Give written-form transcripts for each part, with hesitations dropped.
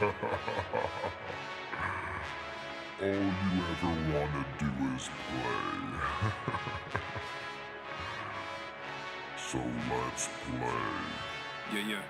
All you ever wanna do is play. So let's play. Yeah.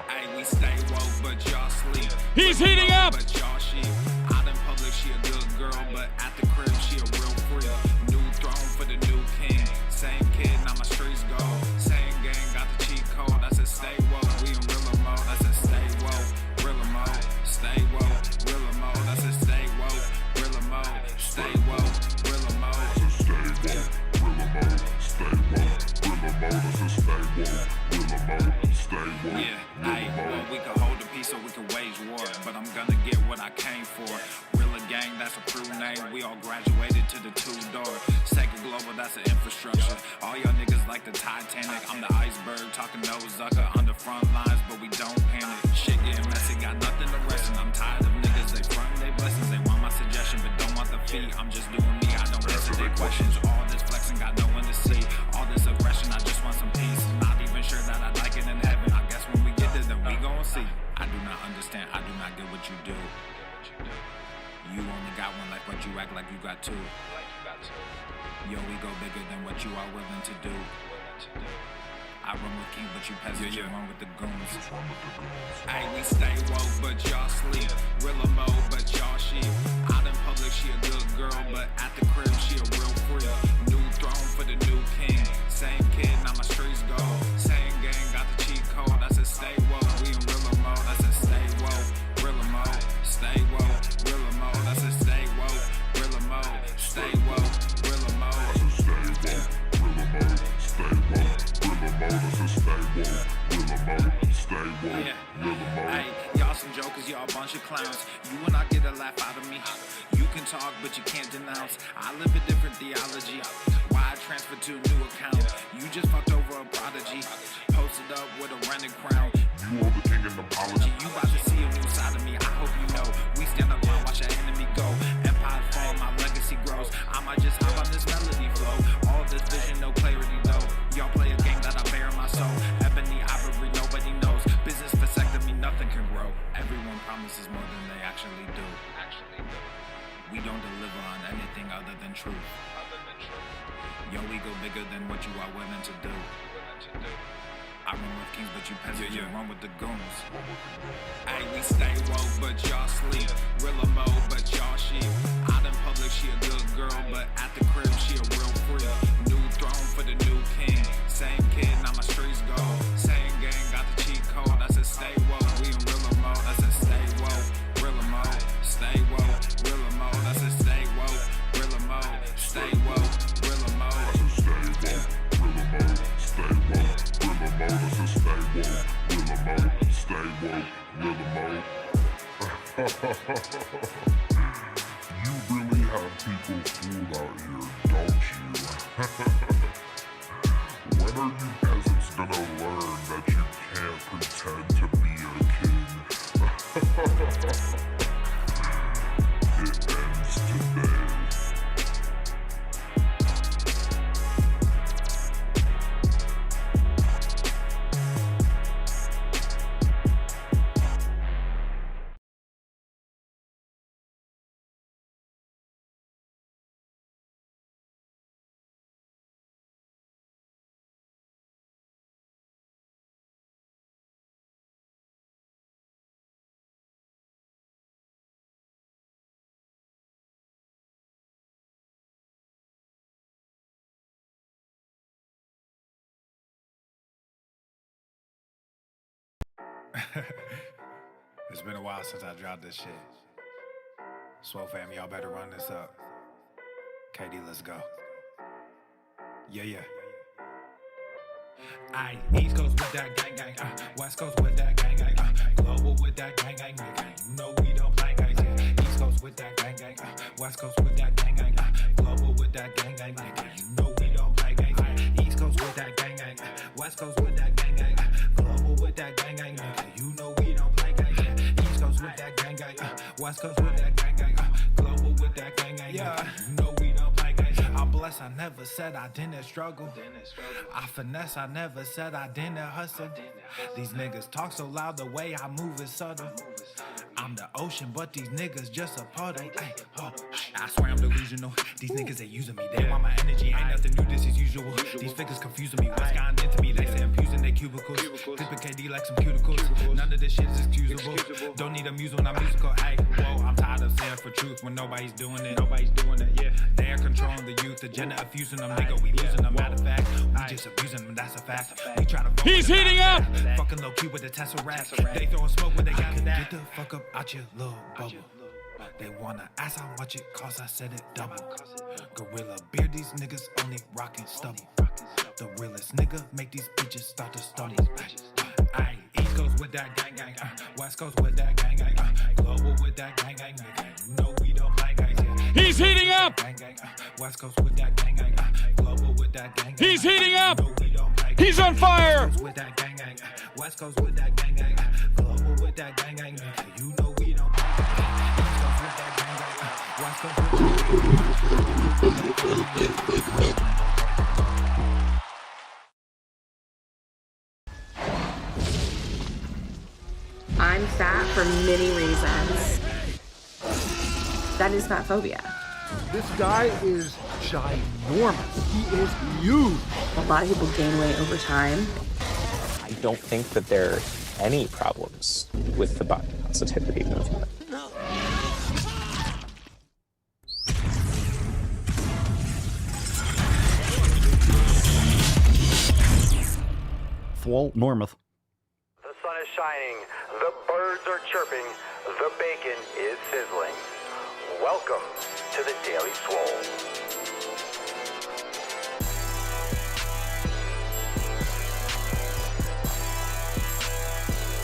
Hey, we stay woke, but y'all sleep. He's heating up! But y'all sheep. Out in public, she a good girl, but at the crib, she a real freak. New throne for the new king. Same kid, now my streets go. Same gang, got the cheat code. I said stay woke, we in real mode. I said stay woke, real mode. Stay woke, real mode. I said stay woke, real mode. Stay woke, real mode. I said stay woke, real mode. Stay woke, real mode. I said stay woke, real mode. Stay woke, Yeah, real well, mode. we can hold the peace or we can wage war, but I'm gonna get what I came for. Real gang, that's a crew name. We all graduated to the two-door. Sacred Global, that's an infrastructure. All y'all niggas like the Titanic. I'm the iceberg, talking no Zucker on the front lines, but we don't panic. Shit getting messy, got nothing to rest, and I'm tired of niggas. They front they blessings, they want my suggestion, but don't want the fee. I'm just doing me, I don't answer their questions. All this flexing, got no one to see. All this aggression, I just want some peace. Not even sure that I like it in heaven. I guess when we get there, then we gon' see. I do not understand, I do not get what you do. You only got one life, but you act like you got two. Yo, we go bigger than what you are willing to do. I run with king, but you peasants, you run with the goons. Hey, we stay woke, but y'all sleep. Real mode, but y'all sheep. Out in public, she a good girl, but at the crib, she a real freak. New throne for the new king. Same kid, now my streets go. Same gang, got the cheat code. I said stay woke, we in real mode. I said stay woke, real mode. Stay woke, real mode. I said stay woke, real mode. Stay woke, real mode. I said stay woke, real mode. Stay woke, real mode. I said stay woke, real mode. Stay woke, real mode. Hey, y'all some jokers, y'all a bunch of clowns. You will not get a laugh out of me. You can talk, but you can't denounce. I live a different theology. Why I transfer to a new account? You just fucked over a prodigy. Posted up with a rented crown. You are the king and apology. You about to see a new side of me, I hope you know. We stand up and watch our enemy go. Empire fall, my legacy grows. I might just hop on this melody flow. All this vision, no clarity though. Y'all play a game that I bear in my soul. Ebony ivory, nobody knows. Business vasectomy, nothing can grow. Everyone promises more than they actually do. We don't deliver on anything other than truth. Yo, we go bigger than what you are willing to do. I run with kings, but you peasants, you run with the goons. Hey, we stay woke, but y'all sleep. Real mode, but y'all sheep. Out in public, she a good girl, but at the crib, she a real freak. New throne for the new king. Same kid, now my streets go. Same gang, got the cheat code. I said stay woke, we in real mode. I said stay woke, real mode. Stay woke, real mode. I said stay woke, real mode. Stay woke, real mode. I said stay woke, real mode. Stay woke, real mode. I said stay woke, real mode. Stay woke, real mode. You really have people fooled out here, don't you? When are you peasants gonna learn that you can't pretend to be a king? It ends today. It's been a while since I dropped this shit. SwoleFam, y'all better run this up. KD, let's go. Yeah. Aye, East Coast with that gang gang, West Coast with that gang gang, Global with that gang gang, you know we don't play gang, yeah. East Coast with that gang gang, West Coast with that gang gang, Global with that gang gang, you know we don't play gang, yeah. East Coast with that gang gang, West Coast with that gang gang, Global with that gang gang, you know we don't play gang, yeah. East Coast with that gang gang, West Coast with that gang gang, Global with that gang gang, you know we don't play gang. I'm blessed fuss, I never said I didn't struggle. I finesse, I never said I didn't hustle. These niggas talk so loud, the way I move is subtle. I'm the ocean, but these niggas just a puddle. Ay, oh, I swear I'm delusional. These niggas ain't using me. They want my energy, ain't nothing new, this is usual. These figures confusing me. What's gotten into me? They say I'm using their cubicles. Clipping KD like some cuticles. None of this shit is excusable. Don't need a muse when I'm musical. Ay, whoa, I'm tired of saying for truth when nobody's doing it. Yeah. They're controlling the youth, agenda abusing them. Nigga, we losing them. Matter of fact, we just abusing them. That's a fact. We try to vote. He's heating up. Fucking low key with the Tesseract. They throwing smoke when they got it. Get the fuck up out your little bubble. They wanna ask how much it costs, I said it double. Gorilla beer, these niggas only rockin' stubble. The realest nigga make these bitches start to stumble. Aye, East Coast with that gang gang, West Coast with that gang gang, Global with that gang gang, you know we don't like guys, yeah. He's heating up. Gang gang, West Coast with that gang gang, Global with that gang gang. He's heating up. You know we don't like He's on fire. East Coast with that gang gang, West Coast with that gang gang, Global with that gang gang, you know we don't like guys. East Coast with that gang gang, West Coast with that gang gang. I'm fat for many reasons. That is fat phobia. This guy is ginormous. He is huge. A lot of people gain weight over time. I don't think that there are any problems with the body positivity movement. Swole Normuth. The sun is shining, the birds are chirping, the bacon is sizzling. Welcome to the Daily Swole.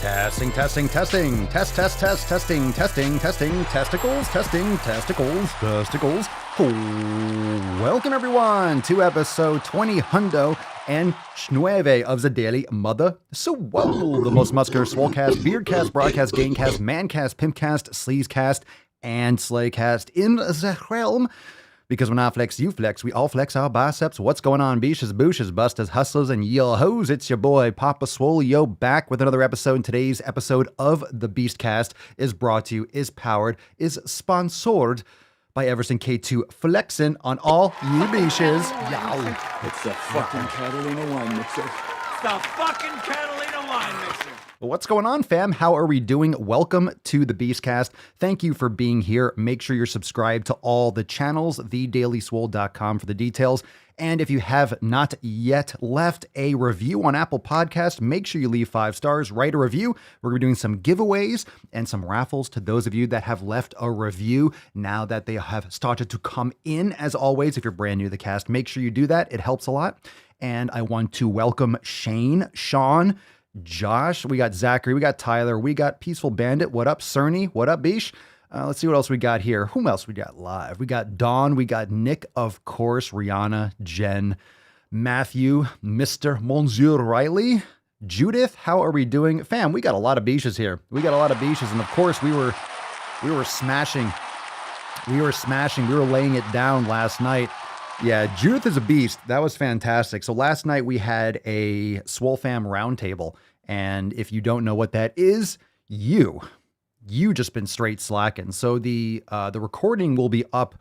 Testing. Testicles. Welcome everyone to episode 20 hundo and nueve of the Daily Mother Swole, the most muscular swolecast, beardcast, broadcast, gamecast, mancast, pimpcast, sleazecast, and slaycast in the realm. Because when I flex, you flex, we all flex our biceps. What's going on, beaches, booshes, busters, hustlers, and yo hoes? It's your boy, Papa Swole, yo, back with another episode. And today's episode of the Beastcast is brought to you, is powered, is sponsored by Everson K2 Flexin' on all you beaches. Yow. It's the fucking Catalina wine mixer. What's going on, fam? How are we doing? Welcome to the Beastcast. Thank you for being here. Make sure you're subscribed to all the channels, thedailyswole.com for the details. And if you have not yet left a review on Apple Podcast, make sure you leave 5 stars, write a review. We're going to be doing some giveaways and some raffles to those of you that have left a review now that they have started to come in. As always, if you're brand new to the cast, make sure you do that. It helps a lot. And I want to welcome Shane, Sean, Josh, we got Zachary, we got Tyler, we got Peaceful Bandit. What up, Cerny? What up, Bish? Let's see what else we got here. Whom else we got live? We got Dawn, we got Nick, of course, Rihanna, Jen, Matthew, Mr. Monsieur Riley, Judith. How are we doing? Fam, we got a lot of Bishes here. We got a lot of Bishes, and of course, we were smashing. We were laying it down last night. Yeah, Judith is a beast. That was fantastic. So last night we had a SwoleFam roundtable, and if you don't know what that is, you just been straight slacking. So the recording will be up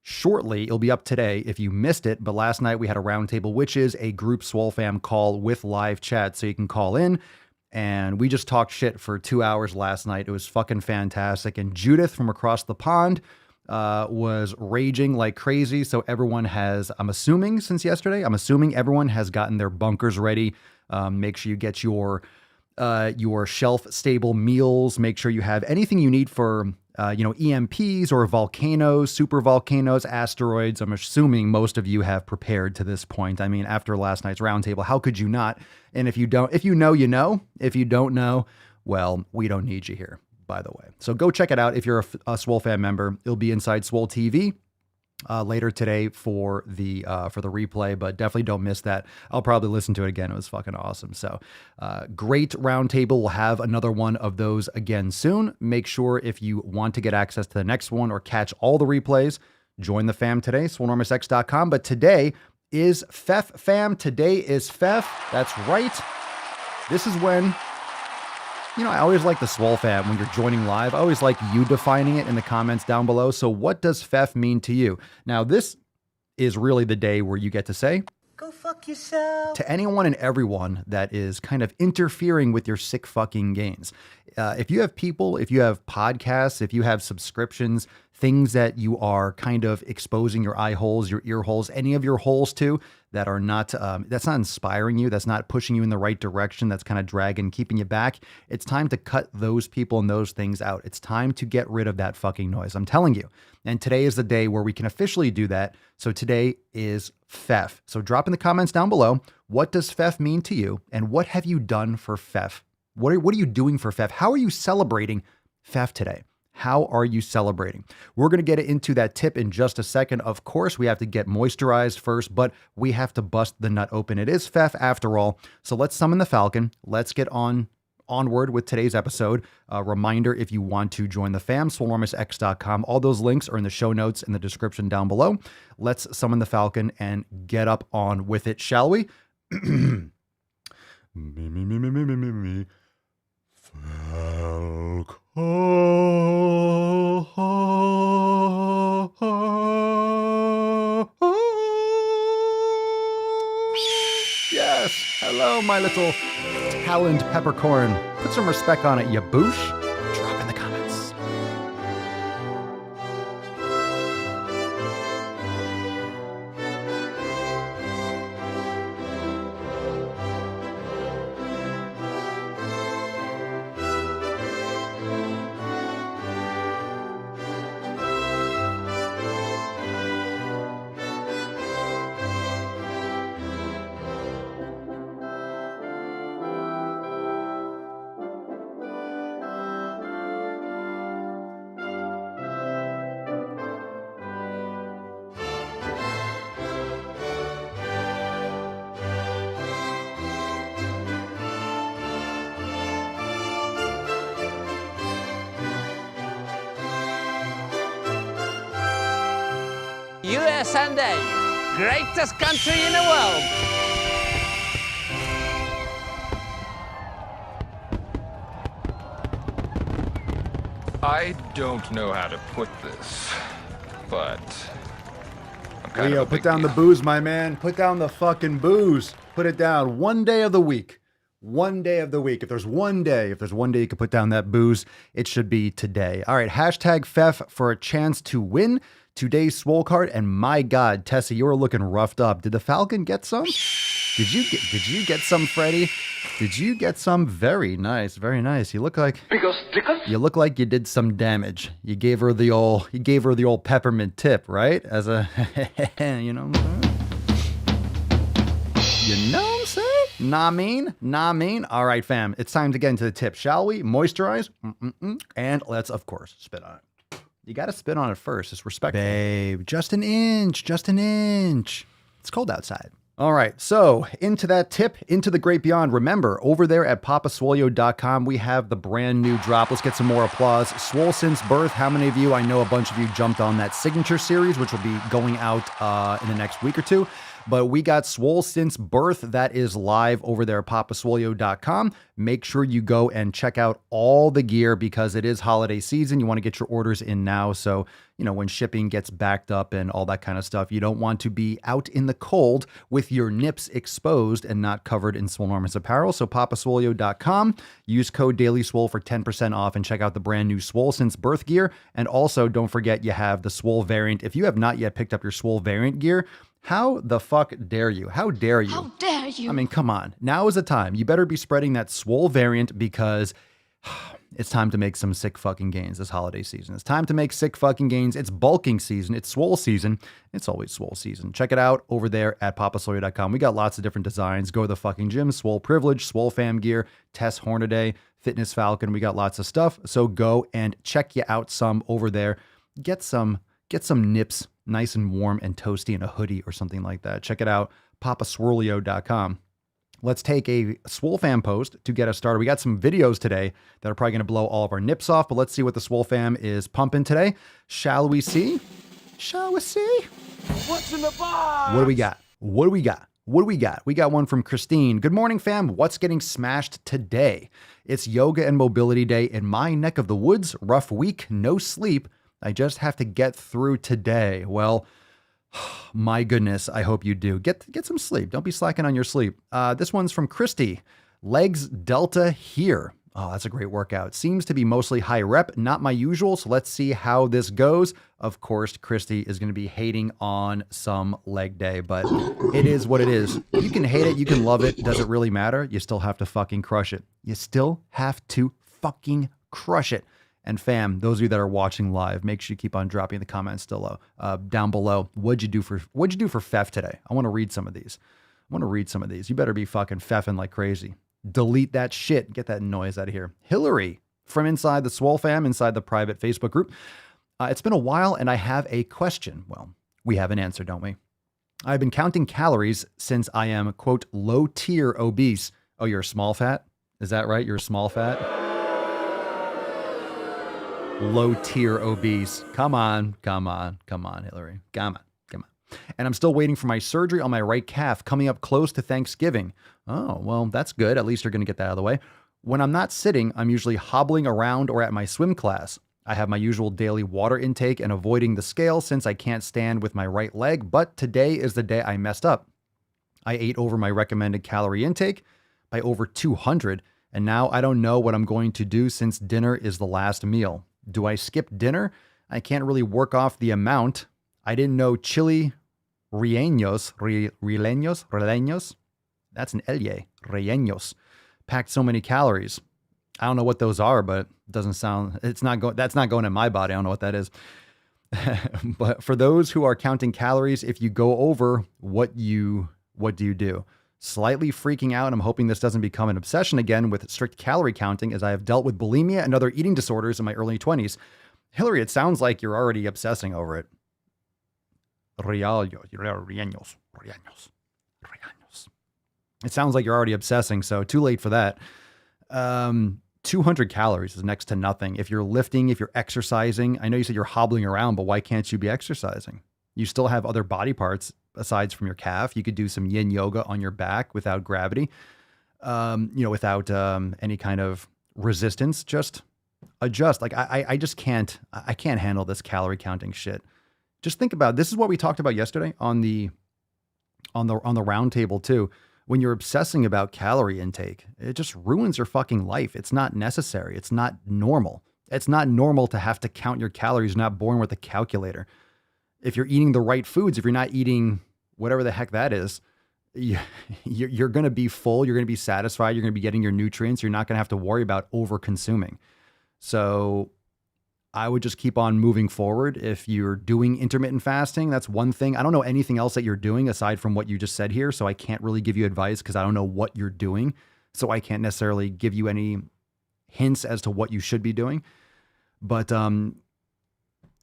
shortly. It'll be up today if you missed it. But last night we had a roundtable, which is a group SwoleFam call with live chat, so you can call in. And we just talked shit for 2 hours last night. It was fucking fantastic. And Judith from across the pond was raging like crazy. So everyone has, I'm assuming since yesterday, everyone has gotten their bunkers ready. Make sure you get your shelf stable meals. Make sure you have anything you need for, EMPs or volcanoes, super volcanoes, asteroids. I'm assuming most of you have prepared to this point. I mean, after last night's roundtable, how could you not? And if you know, you know. If you don't know, well, we don't need you here, by the way. So go check it out if you're a SwoleFam member. It'll be inside Swole TV later today for the replay, but definitely don't miss that. I'll probably listen to it again. It was fucking awesome. So great roundtable. We'll have another one of those again soon. Make sure if you want to get access to the next one or catch all the replays, join the fam today, SwoleNormousX.com. But today is feff fam. Today is feff. That's right. This is when, I always like the Swole fam when you're joining live. I always like you defining it in the comments down below. So what does feff mean to you? Now, this is really the day where you get to say, go fuck yourself. To anyone and everyone that is kind of interfering with your sick fucking gains. If you have people, if you have podcasts, if you have subscriptions, things that you are kind of exposing your eye holes, your ear holes, any of your holes to that are not, that's not inspiring you, that's not pushing you in the right direction, that's kind of dragging, keeping you back, it's time to cut those people and those things out. It's time to get rid of that fucking noise. I'm telling you. And today is the day where we can officially do that. So today is feff. So drop in the comments down below, what does feff mean to you? And what have you done for feff? What are you doing for feff? How are you celebrating feff today? How are you celebrating? We're going to get into that tip in just a second. Of course, we have to get moisturized first, but we have to bust the nut open. It is feff after all. So let's summon the Falcon. Let's get onward with today's episode. A reminder, if you want to join the fam, SwoleNormousX.com. All those links are in the show notes in the description down below. Let's summon the Falcon and get up on with it, shall we? Me. Yes. Hello, my little taloned peppercorn. Put some respect on it, you boosh. Drop in the comments. USA, greatest country in the world. I don't know how to put this, but I'm kind Leo, of a put big down deal. the booze, my man. Put down the fucking booze. Put it down. One day of the week. One day of the week. If there's one day you can put down that booze, it should be today. All right, hashtag feff for a chance to win today's Swole card. And my God, Tessa, you were looking roughed up. Did the Falcon get some? Did you get some, Freddie? Did you get some? Very nice, very nice. You look like you did some damage. You gave her the old peppermint tip, right? As a you know what I'm saying? Nah mean. All right, fam. It's time to get into the tip, shall we? Moisturize. And let's, of course, spit on it. You got to spit on it first. It's respectful. Babe, just an inch. It's cold outside. All right, so into that tip, into the great beyond. Remember, over there at papaswolio.com, we have the brand new drop. Let's get some more applause. Swole Since Birth. How many of you, I know a bunch of you jumped on that signature series, which will be going out in the next week or two. But we got Swole Since Birth. That is live over there at papaswolio.com. Make sure you go and check out all the gear because it is holiday season. You want to get your orders in now. So, when shipping gets backed up and all that kind of stuff, you don't want to be out in the cold with your nips exposed and not covered in Swolenormous apparel. So papaswolio.com, use code DailySwole for 10% off and check out the brand new Swole Since Birth gear. And also don't forget you have the Swole variant. If you have not yet picked up your Swole variant gear, how the fuck dare you? How dare you? How dare you? I mean, come on. Now is the time. You better be spreading that Swole variant because it's time to make some sick fucking gains this holiday season. It's time to make sick fucking gains. It's bulking season. It's Swole season. It's always Swole season. Check it out over there at papaswolio.com. We got lots of different designs. Go to the fucking gym. Swole Privilege, SwoleFam gear, Tess Hornaday, Fitness Falcon. We got lots of stuff. So go and check you out some over there. Get some nips nice and warm and toasty in a hoodie or something like that. Check it out, papaswolio.com. Let's take a SwoleFam post to get us started. We got some videos today that are probably going to blow all of our nips off, but let's see what the SwoleFam is pumping today. Shall we see? Shall we see? What's in the box? What do we got? What do we got? What do we got? We got one from Christine. Good morning, fam. What's getting smashed today? It's yoga and mobility day in my neck of the woods. Rough week, no sleep. I just have to get through today. Well, my goodness, I hope you do. Get some sleep. Don't be slacking on your sleep. This one's from Christy. Legs delta here. Oh, that's a great workout. Seems to be mostly high rep, not my usual. So let's see how this goes. Of course, Christy is going to be hating on some leg day, but it is what it is. You can hate it. You can love it. Does it really matter? You still have to fucking crush it. You still have to fucking crush it. And fam, those of you that are watching live, make sure you keep on dropping the comments down below. What'd you do for feff today? I want to read some of these. You better be fucking feffing like crazy. Delete that shit. Get that noise out of here. Hillary from inside the SwoleFam, inside the private Facebook group. It's been a while and I have a question. Well, we have an answer, don't we? I've been counting calories since I am, quote, low tier obese. Oh, you're a small fat? Is that right? You're a small fat? Low tier obese. Come on, Hillary. Come on. And I'm still waiting for my surgery on my right calf coming up close to Thanksgiving. Oh, well, that's good. At least you're going to get that out of the way. When I'm not sitting, I'm usually hobbling around or at my swim class. I have my usual daily water intake and avoiding the scale since I can't stand with my right leg, but today is the day I messed up. I ate over my recommended calorie intake by over 200, and now I don't know what I'm going to do since dinner is the last meal. Do I skip dinner? I can't really work off the amount. I didn't know chili rellenos, that's an L-Y, rellenos, packed so many calories. I don't know what those are, but it doesn't sound, that's not going in my body. I don't know what that is. But for those who are counting calories, if you go over, what do you do? Slightly freaking out. I'm hoping this doesn't become an obsession again with strict calorie counting, as I have dealt with bulimia and other eating disorders in my early 20s. Hillary, it sounds like you're already obsessing over it. Rellenos. It sounds like you're already obsessing, so too late for that. 200 calories is next to nothing. If you're lifting, if you're exercising, I know you said you're hobbling around, but why can't you be exercising? You still have other body parts aside from your calf. You could do some yin yoga on your back without gravity, without any kind of resistance. Just adjust. Like I just can't handle this calorie counting shit. Just think about it. This is what we talked about yesterday on the round table too. When you're obsessing about calorie intake, it just ruins your fucking life. It's not necessary. It's not normal. It's not normal to have to count your calories. You're not born with a calculator. If you're eating the right foods, if you're not eating whatever the heck that is, you're going to be full. You're going to be satisfied. You're going to be getting your nutrients. You're not going to have to worry about over consuming. So I would just keep on moving forward. If you're doing intermittent fasting, that's one thing. I don't know anything else that you're doing aside from what you just said here. So I can't really give you advice because I don't know what you're doing. So I can't necessarily give you any hints as to what you should be doing. But,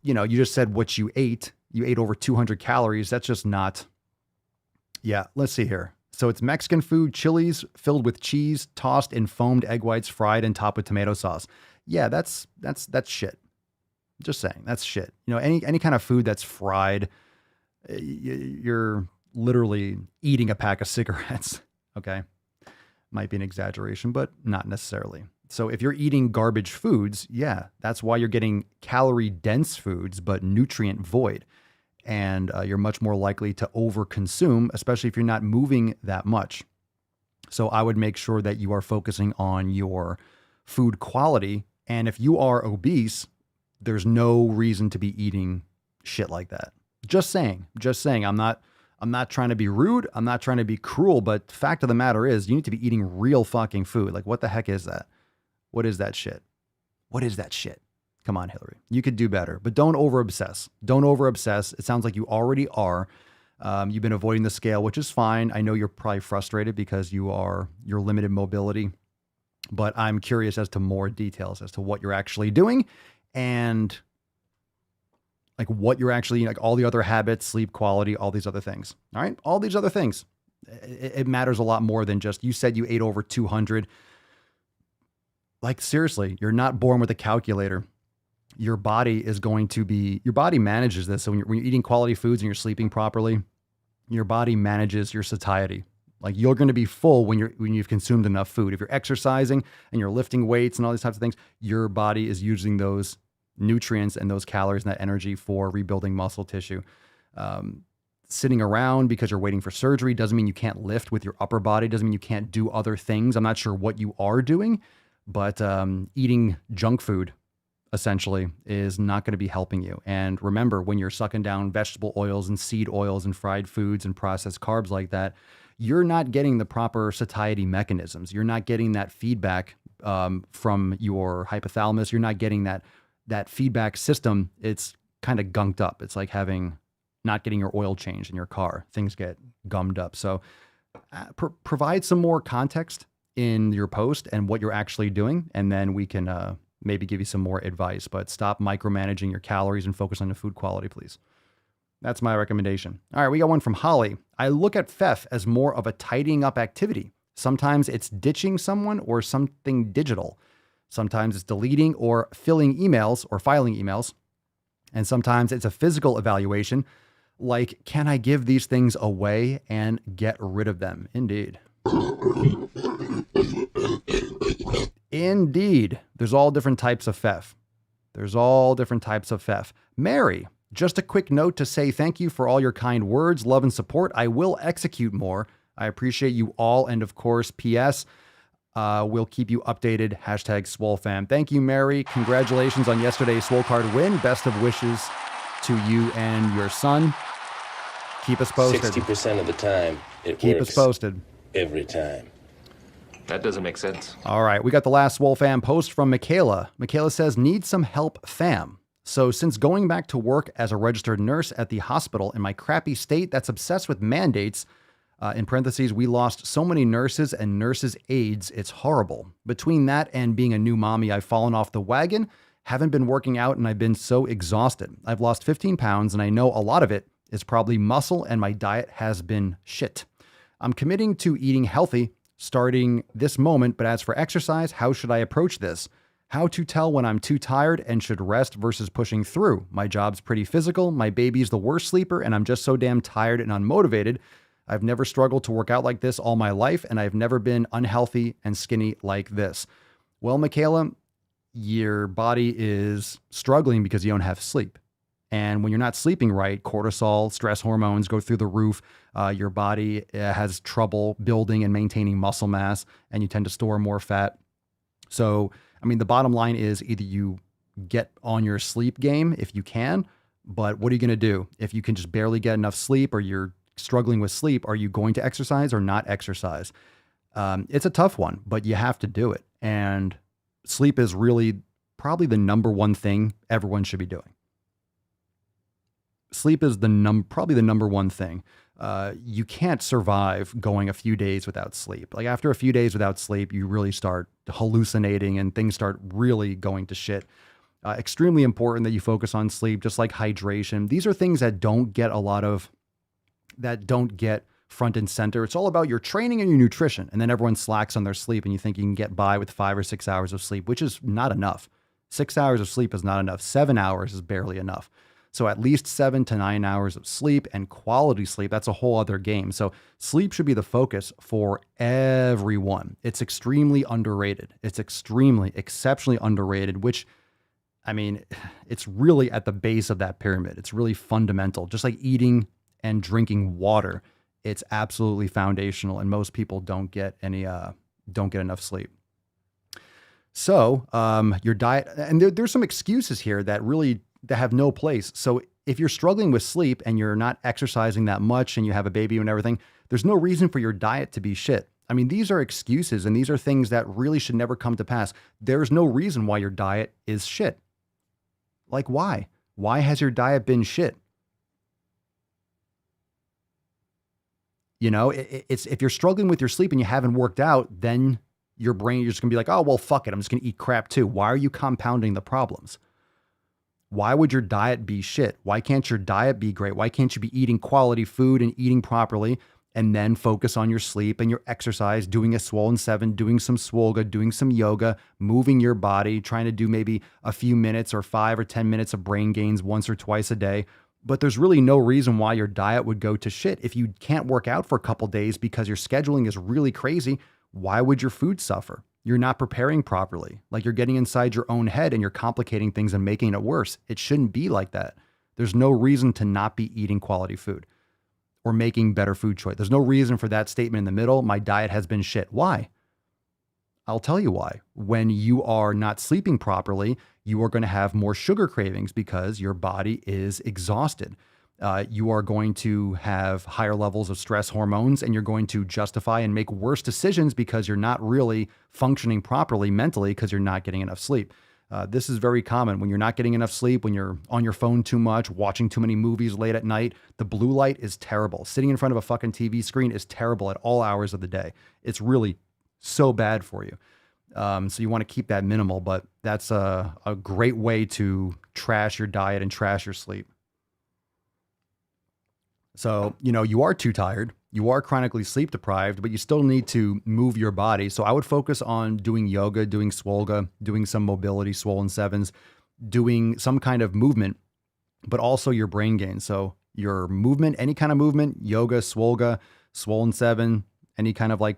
you just said what you ate. You ate over 200 calories. That's just not. Yeah, let's see here. So it's Mexican food, chilies filled with cheese, tossed in foamed egg whites, fried and topped with tomato sauce. Yeah, that's shit. Just saying, that's shit. Any kind of food that's fried, you're literally eating a pack of cigarettes. Okay. Might be an exaggeration, but not necessarily. So if you're eating garbage foods, yeah, that's why you're getting calorie dense foods, but nutrient void. And you're much more likely to overconsume, especially if you're not moving that much. So I would make sure that you are focusing on your food quality. And if you are obese, there's no reason to be eating shit like that. Just saying. I'm not trying to be rude. I'm not trying to be cruel, but the fact of the matter is you need to be eating real fucking food. Like, what the heck is that? What is that shit? Come on, Hillary. You could do better, but don't over-obsess. It sounds like you already are. You've been avoiding the scale, which is fine. I know you're probably frustrated because you're limited mobility, but I'm curious as to more details as to what you're actually doing and like what you're actually, like all the other habits, sleep quality, all these other things. All right. All these other things. It matters a lot more than just, you said you ate over 200. Like seriously, you're not born with a calculator. your body manages this. So when you're eating quality foods and you're sleeping properly, your body manages your satiety. Like you're going to be full when you've consumed enough food. If you're exercising and you're lifting weights and all these types of things, your body is using those nutrients and those calories and that energy for rebuilding muscle tissue. Sitting around because you're waiting for surgery doesn't mean you can't lift with your upper body, doesn't mean you can't do other things. I'm not sure what you are doing, but eating junk food essentially is not going to be helping you. And remember, when you're sucking down vegetable oils and seed oils and fried foods and processed carbs like that, you're not getting the proper satiety mechanisms. You're not getting that feedback from your hypothalamus. You're not getting that feedback system. It's kind of gunked up. It's like not getting your oil changed in your car. Things get gummed up. So provide some more context in your post and what you're actually doing, and then we can maybe give you some more advice. But stop micromanaging your calories and focus on the food quality, please. That's my recommendation. All right, we got one from Holly. I look at feff as more of a tidying up activity. Sometimes it's ditching someone or something digital. Sometimes it's deleting or filling emails or filing emails. And sometimes it's a physical evaluation, like, can I give these things away and get rid of them? Indeed. Indeed. There's all different types of feff. Mary, just a quick note to say thank you for all your kind words, love, and support. I will execute more. I appreciate you all. And of course, P.S., we'll keep you updated. #SwoleFam. Thank you, Mary. Congratulations on yesterday's Swole card win. Best of wishes to you and your son. Keep us posted. 60% of the time, it Keep works us posted. every time. That doesn't make sense. All right, we got the last SwoleFam post from Michaela. Michaela says, need some help, fam. So since going back to work as a registered nurse at the hospital in my crappy state that's obsessed with mandates, in parentheses, we lost so many nurses and nurses' aides, it's horrible. Between that and being a new mommy, I've fallen off the wagon, haven't been working out, and I've been so exhausted. I've lost 15 pounds, and I know a lot of it is probably muscle, and my diet has been shit. I'm committing to eating healthy starting this moment, but as for exercise, how should I approach this? How to tell when I'm too tired and should rest versus pushing through. My job's pretty physical, my baby's the worst sleeper, and I'm just so damn tired and unmotivated. I've never struggled to work out like this all my life, and I've never been unhealthy and skinny like this. Well, Michaela, your body is struggling because you don't have sleep. And when you're not sleeping right, cortisol, stress hormones go through the roof. Your body has trouble building and maintaining muscle mass, and you tend to store more fat. So, I mean, the bottom line is either you get on your sleep game if you can, but what are you going to do? If you can just barely get enough sleep or you're struggling with sleep, are you going to exercise or not exercise? It's a tough one, but you have to do it. And sleep is really probably the number one thing everyone should be doing. Sleep is probably the number one thing. You can't survive going a few days without sleep. Like after a few days without sleep, you really start hallucinating and things start really going to shit. Extremely important that you focus on sleep, just like hydration. These are things that don't get front and center. It's all about your training and your nutrition. And then everyone slacks on their sleep and you think you can get by with 5 or 6 hours of sleep, which is not enough. 6 hours of sleep is not enough. 7 hours is barely enough. So at least 7 to 9 hours of sleep and quality sleep, that's a whole other game. So sleep should be the focus for everyone. It's extremely underrated. It's exceptionally underrated, which, I mean, it's really at the base of that pyramid. It's really fundamental. Just like eating and drinking water, it's absolutely foundational, and most people don't get enough sleep. So your diet, and there's some excuses here that have no place. So if you're struggling with sleep and you're not exercising that much and you have a baby and everything, there's no reason for your diet to be shit. I mean, these are excuses and these are things that really should never come to pass. There's no reason why your diet is shit. Like why? Why has your diet been shit? You know, it's if you're struggling with your sleep and you haven't worked out, then your brain, you're just gonna be like, oh, well, fuck it. I'm just gonna eat crap too. Why are you compounding the problems? Why would your diet be shit? Why can't your diet be great? Why can't you be eating quality food and eating properly and then focus on your sleep and your exercise, doing a Swole 7, doing some Swolga, doing some yoga, moving your body, trying to do maybe a few minutes or 5 or 10 minutes of brain gains once or twice a day. But there's really no reason why your diet would go to shit. If you can't work out for a couple days because your scheduling is really crazy, why would your food suffer? You're not preparing properly. Like, you're getting inside your own head and you're complicating things and making it worse. It shouldn't be like that. There's no reason to not be eating quality food or making better food choice. There's no reason for that statement in the middle. My diet has been shit. Why? I'll tell you why. When you are not sleeping properly, you are going to have more sugar cravings because your body is exhausted. You are going to have higher levels of stress hormones, and you're going to justify and make worse decisions because you're not really functioning properly mentally because you're not getting enough sleep. This is very common when you're not getting enough sleep, when you're on your phone too much, watching too many movies late at night. The blue light is terrible. Sitting in front of a fucking TV screen is terrible at all hours of the day. It's really so bad for you. So you want to keep that minimal, but that's a great way to trash your diet and trash your sleep. So, you are too tired. You are chronically sleep deprived, but you still need to move your body. So I would focus on doing yoga, doing Swolga, doing some mobility, Swole 7s, doing some kind of movement, but also your brain gain. So your movement, any kind of movement, yoga, Swolga, Swole 7, any kind of like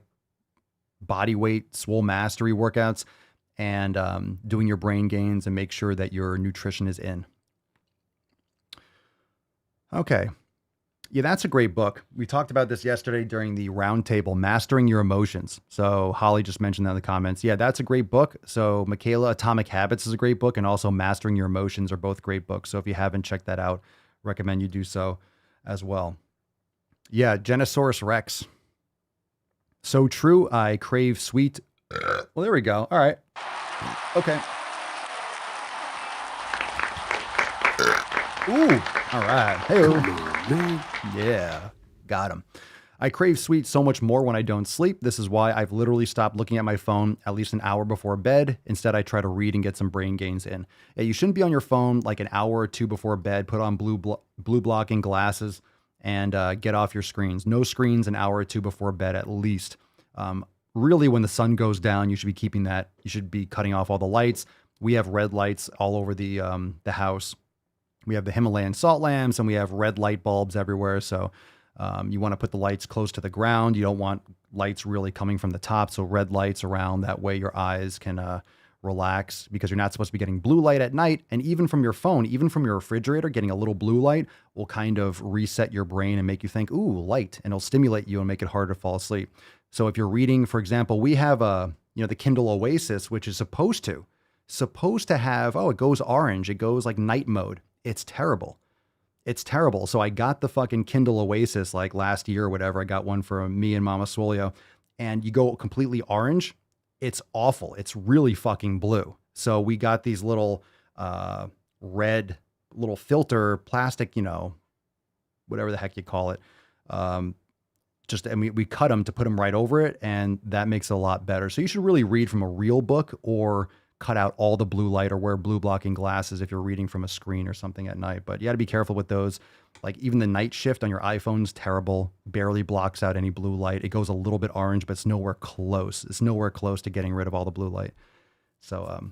body weight, Swole mastery workouts, and doing your brain gains and make sure that your nutrition is in. Okay. Yeah, that's a great book. We talked about this yesterday during the roundtable, Mastering Your Emotions. So Holly just mentioned that in the comments. Yeah, that's a great book. So Michaela, Atomic Habits is a great book, and also Mastering Your Emotions are both great books. So if you haven't checked that out, recommend you do so as well. Yeah, Genosaurus Rex. So true. I crave sweet. Well, there we go. All right. Okay. Ooh. All right. Hey. Yeah. Got him. I crave sweet so much more when I don't sleep. This is why I've literally stopped looking at my phone at least an hour before bed. Instead, I try to read and get some brain gains in. Yeah, you shouldn't be on your phone like an hour or two before bed. Put on blue blocking glasses and get off your screens. No screens an hour or two before bed at least. Really, when the sun goes down, you should be keeping that. You should be cutting off all the lights. We have red lights all over the house. We have the Himalayan salt lamps, and we have red light bulbs everywhere. So you want to put the lights close to the ground. You don't want lights really coming from the top. So red lights around. That way your eyes can relax, because you're not supposed to be getting blue light at night. And even from your phone, even from your refrigerator, getting a little blue light will kind of reset your brain and make you think, ooh, light, and it'll stimulate you and make it harder to fall asleep. So if you're reading, for example, we have the Kindle Oasis, which is supposed to have, it goes orange. It goes like night mode. It's terrible. It's terrible. So I got the fucking Kindle Oasis like last year or whatever. I got one for me and Mama Swolio, and you go completely orange. It's awful. It's really fucking blue. So we got these little red little filter plastic, whatever the heck you call it. And we cut them to put them right over it, and that makes it a lot better. So you should really read from a real book, or cut out all the blue light, or wear blue blocking glasses if you're reading from a screen or something at night. But you got to be careful with those. Like even the night shift on your iPhone's terrible, barely blocks out any blue light. It goes a little bit orange, but it's nowhere close. It's nowhere close to getting rid of all the blue light. So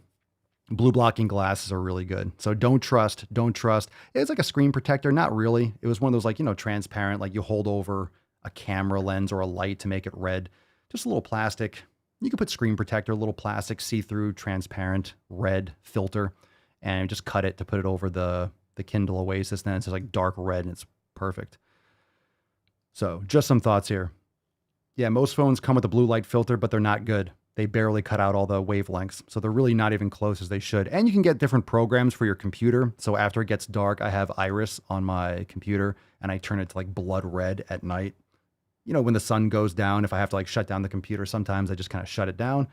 blue blocking glasses are really good. So don't trust. It's like a screen protector. Not really. It was one of those transparent, like you hold over a camera lens or a light to make it red. Just a little plastic. You can put screen protector, a little plastic, see-through, transparent, red filter, and just cut it to put it over the Kindle Oasis. Then it's just like dark red, and it's perfect. So just some thoughts here. Yeah, most phones come with a blue light filter, but they're not good. They barely cut out all the wavelengths. So they're really not even close as they should. And you can get different programs for your computer. So after it gets dark, I have Iris on my computer, and I turn it to like blood red at night. When the sun goes down, if I have to shut down the computer, sometimes I just kind of shut it down.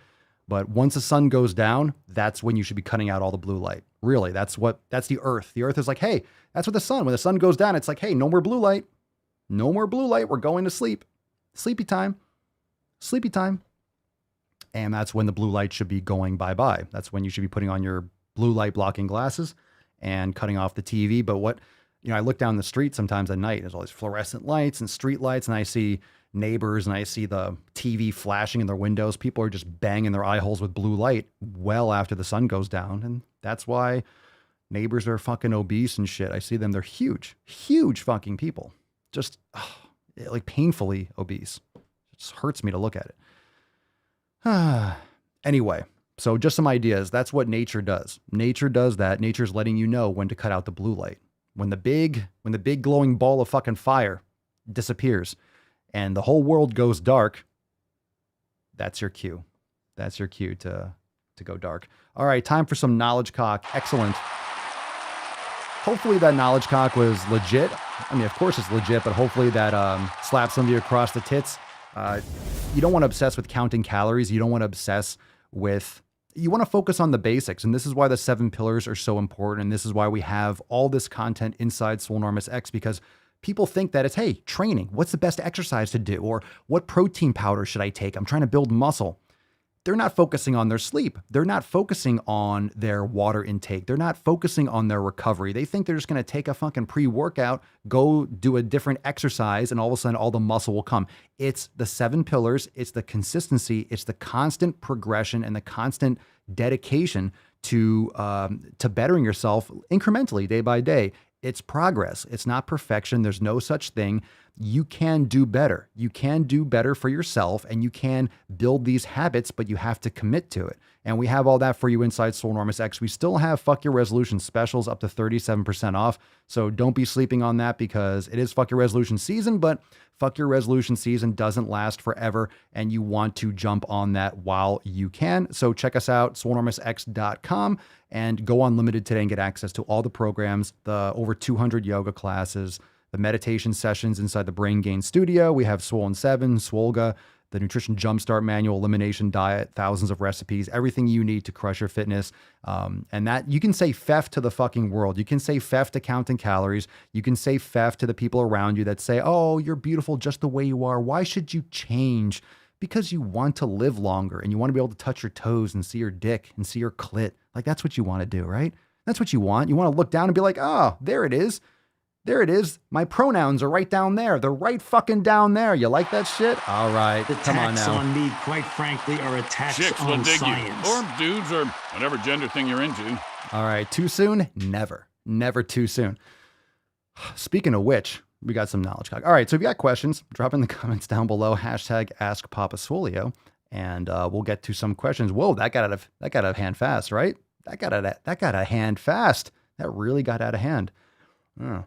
But once the sun goes down, that's when you should be cutting out all the blue light. Really, that's the earth. The earth is like, hey, that's what the sun, when the sun goes down, it's like, hey, no more blue light. No more blue light. We're going to sleep. Sleepy time. And that's when the blue light should be going bye-bye. That's when you should be putting on your blue light blocking glasses and cutting off the TV. But what I look down the street sometimes at night. There's all these fluorescent lights and street lights, and I see neighbors and I see the TV flashing in their windows. People are just banging their eye holes with blue light well after the sun goes down. And that's why neighbors are fucking obese and shit. I see them. They're huge, huge fucking people. Just like painfully obese. It just hurts me to look at it. Anyway, so just some ideas. That's what nature does. Nature does that. Nature's letting you know when to cut out the blue light. When the big glowing ball of fucking fire disappears and the whole world goes dark, that's your cue. That's your cue to go dark. All right, time for some knowledge cock. Excellent. Hopefully that knowledge cock was legit. I mean, of course it's legit, but hopefully that slaps some of you across the tits. You don't want to obsess with counting calories. You don't want to obsess with... You want to focus on the basics, and this is why the 7 pillars are so important, and this is why we have all this content inside Swolenormous X, because people think that it's, hey, training, what's the best exercise to do, or what protein powder should I take? I'm trying to build muscle. They're not focusing on their sleep. They're not focusing on their water intake. They're not focusing on their recovery. They think they're just going to take a fucking pre-workout, go do a different exercise, and all of a sudden all the muscle will come. It's the 7 pillars. It's the consistency. It's the constant progression and the constant dedication to bettering yourself incrementally day by day. It's progress. It's not perfection. There's no such thing. You can do better. You can do better for yourself, and you can build these habits, but you have to commit to it. And we have all that for you inside Swolenormous X. We still have Fuck Your Resolution specials up to 37% off. So don't be sleeping on that, because it is Fuck Your Resolution season, but Fuck Your Resolution season doesn't last forever, and you want to jump on that while you can. So check us out, SwoleNormousX.com, and go unlimited today and get access to all the programs, the over 200 yoga classes, the meditation sessions inside the Brain Gain Studio. We have Swole 7, Swolga, the Nutrition Jumpstart Manual, Elimination Diet, thousands of recipes, everything you need to crush your fitness. And that you can say feff to the fucking world. You can say feff to counting calories. You can say feff to the people around you that say, oh, you're beautiful just the way you are. Why should you change? Because you want to live longer and you want to be able to touch your toes and see your dick and see your clit. Like, that's what you want to do, right? That's what you want. You want to look down and be like, oh, there it is. There it is. My pronouns are right down there. They're right fucking down there. You like that shit? All right. Come on now. Attacks on me, quite frankly, are attacks Chicks on will dig science. you. Or dudes, or whatever gender thing you're into. All right. Too soon? Never. Never too soon. Speaking of which, we got some knowledge cock. All right. So if you got questions, drop in the comments down below. Hashtag AskPapaSwolio. And we'll get to some questions. Whoa, that got out of hand fast, right? That got out of hand fast. That really got out of hand. Oh.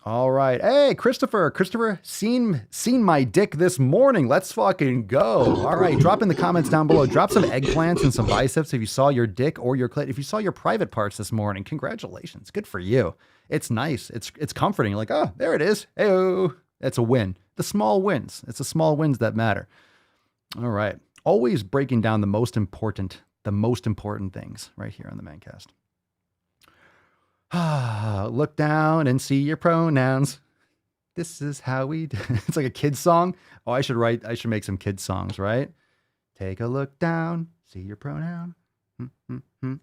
All right. Hey, Christopher, seen my dick this morning. Let's fucking go. All right. Drop in the comments down below. Drop some eggplants and some biceps if you saw your dick or your clit. If you saw your private parts this morning, congratulations. Good for you. It's nice. It's comforting. You're like, oh, there it is. Hey-oh. That's a win. The small wins. It's the small wins that matter. All right. Always breaking down the most important things right here on the Mancast. Look down and see your pronouns. This is how we do. It's like a kid's song. Oh, I should make some kids songs, right? Take a look down, see your pronoun,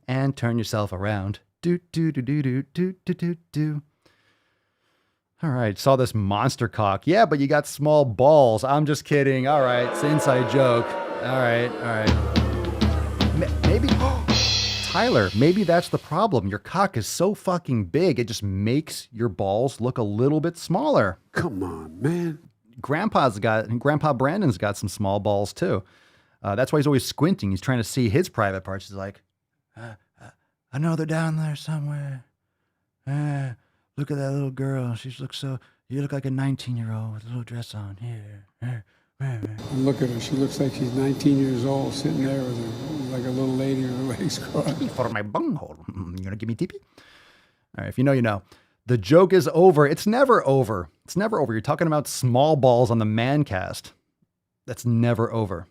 and turn yourself around. Do, do, do, do, do, do, do, do, do. All right, saw this monster cock. Yeah, but you got small balls. I'm just kidding. All right, it's an inside joke. All right. Maybe... Tyler, maybe that's the problem. Your cock is so fucking big, it just makes your balls look a little bit smaller. Come on, man. Grandpa Brandon's got some small balls too. That's why he's always squinting. He's trying to see his private parts. He's like, I know they're down there somewhere. Look at that little girl. You look like a 19-year-old with a little dress on here. Look at her. She looks like she's 19 years old, sitting there with like a little lady with her legs crossed. For my bunghole. You gonna give me TP? All right, if you know, you know. The joke is over. It's never over. It's never over. You're talking about small balls on the Mancast. That's never over.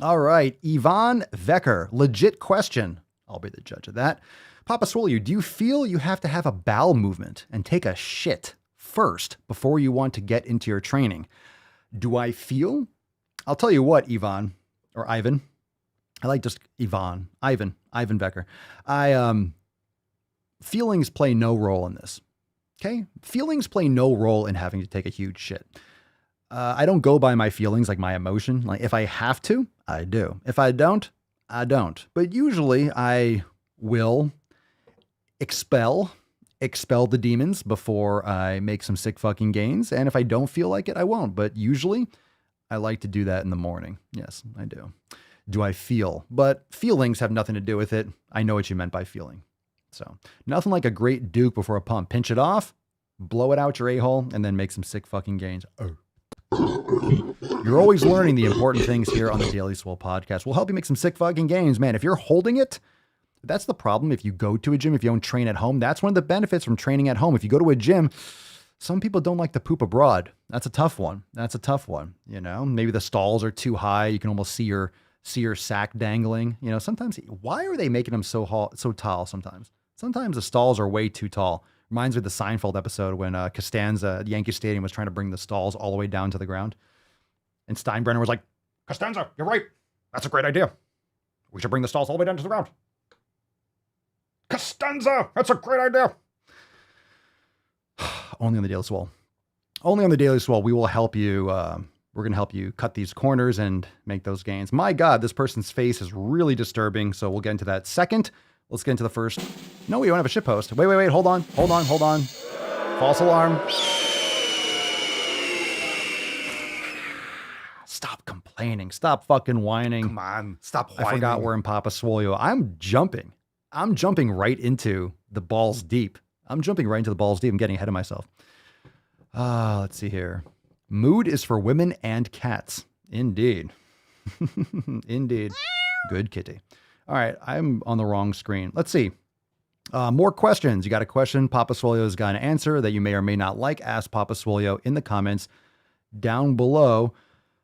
All right, Yvonne Vecker. Legit question. I'll be the judge of that. Papa Swole, do you feel you have to have a bowel movement and take a shit first before you want to get into your training? Do I feel? I'll tell you what, Yvonne, or Ivan. I like just Yvonne. Ivan Becker. Feelings play no role in this. Okay? Feelings play no role in having to take a huge shit. I don't go by my feelings, like my emotion. Like if I have to, I do. If I don't, I don't. But usually I will expel the demons before I make some sick fucking gains. And if I don't feel like it, I won't. But usually I like to do that in the morning. Yes, I do. Do I feel? But feelings have nothing to do with it. I know what you meant by feeling. So nothing like a great Duke before a pump. Pinch it off, blow it out your a-hole, and then make some sick fucking gains. Oh. You're always learning the important things here on the Daily Swole podcast. We'll help you make some sick fucking gains, man. If you're holding it, that's the problem. If you go to a gym, if you don't train at home, that's one of the benefits from training at home. If you go to a gym, some people don't like to poop abroad. That's a tough one. You know, maybe the stalls are too high. You can almost see your sack dangling. You know, sometimes, why are they making them so tall sometimes? Sometimes the stalls are way too tall. Reminds me of the Seinfeld episode when Costanza at Yankee Stadium was trying to bring the stalls all the way down to the ground. And Steinbrenner was like, Costanza, you're right. That's a great idea. We should bring the stalls all the way down to the ground. Costanza, that's a great idea. Only on the Daily Swole. Only on the Daily Swole. We will help you. We're going to help you cut these corners and make those gains. My God, this person's face is really disturbing. So we'll get into that second. Let's get into the first. No, we don't have a shitpost. Wait. Hold on. False alarm. Stop complaining. Stop fucking whining. Come on. Stop whining. I forgot we're in Papa Swole. I'm jumping right into the balls deep. I'm getting ahead of myself. Let's see here. Mood is for women and cats. Indeed. Indeed. Good kitty. All right, I'm on the wrong screen. Let's see. More questions. You got a question, Papa Swolio's got an answer that you may or may not like. Ask Papa Swolio in the comments down below.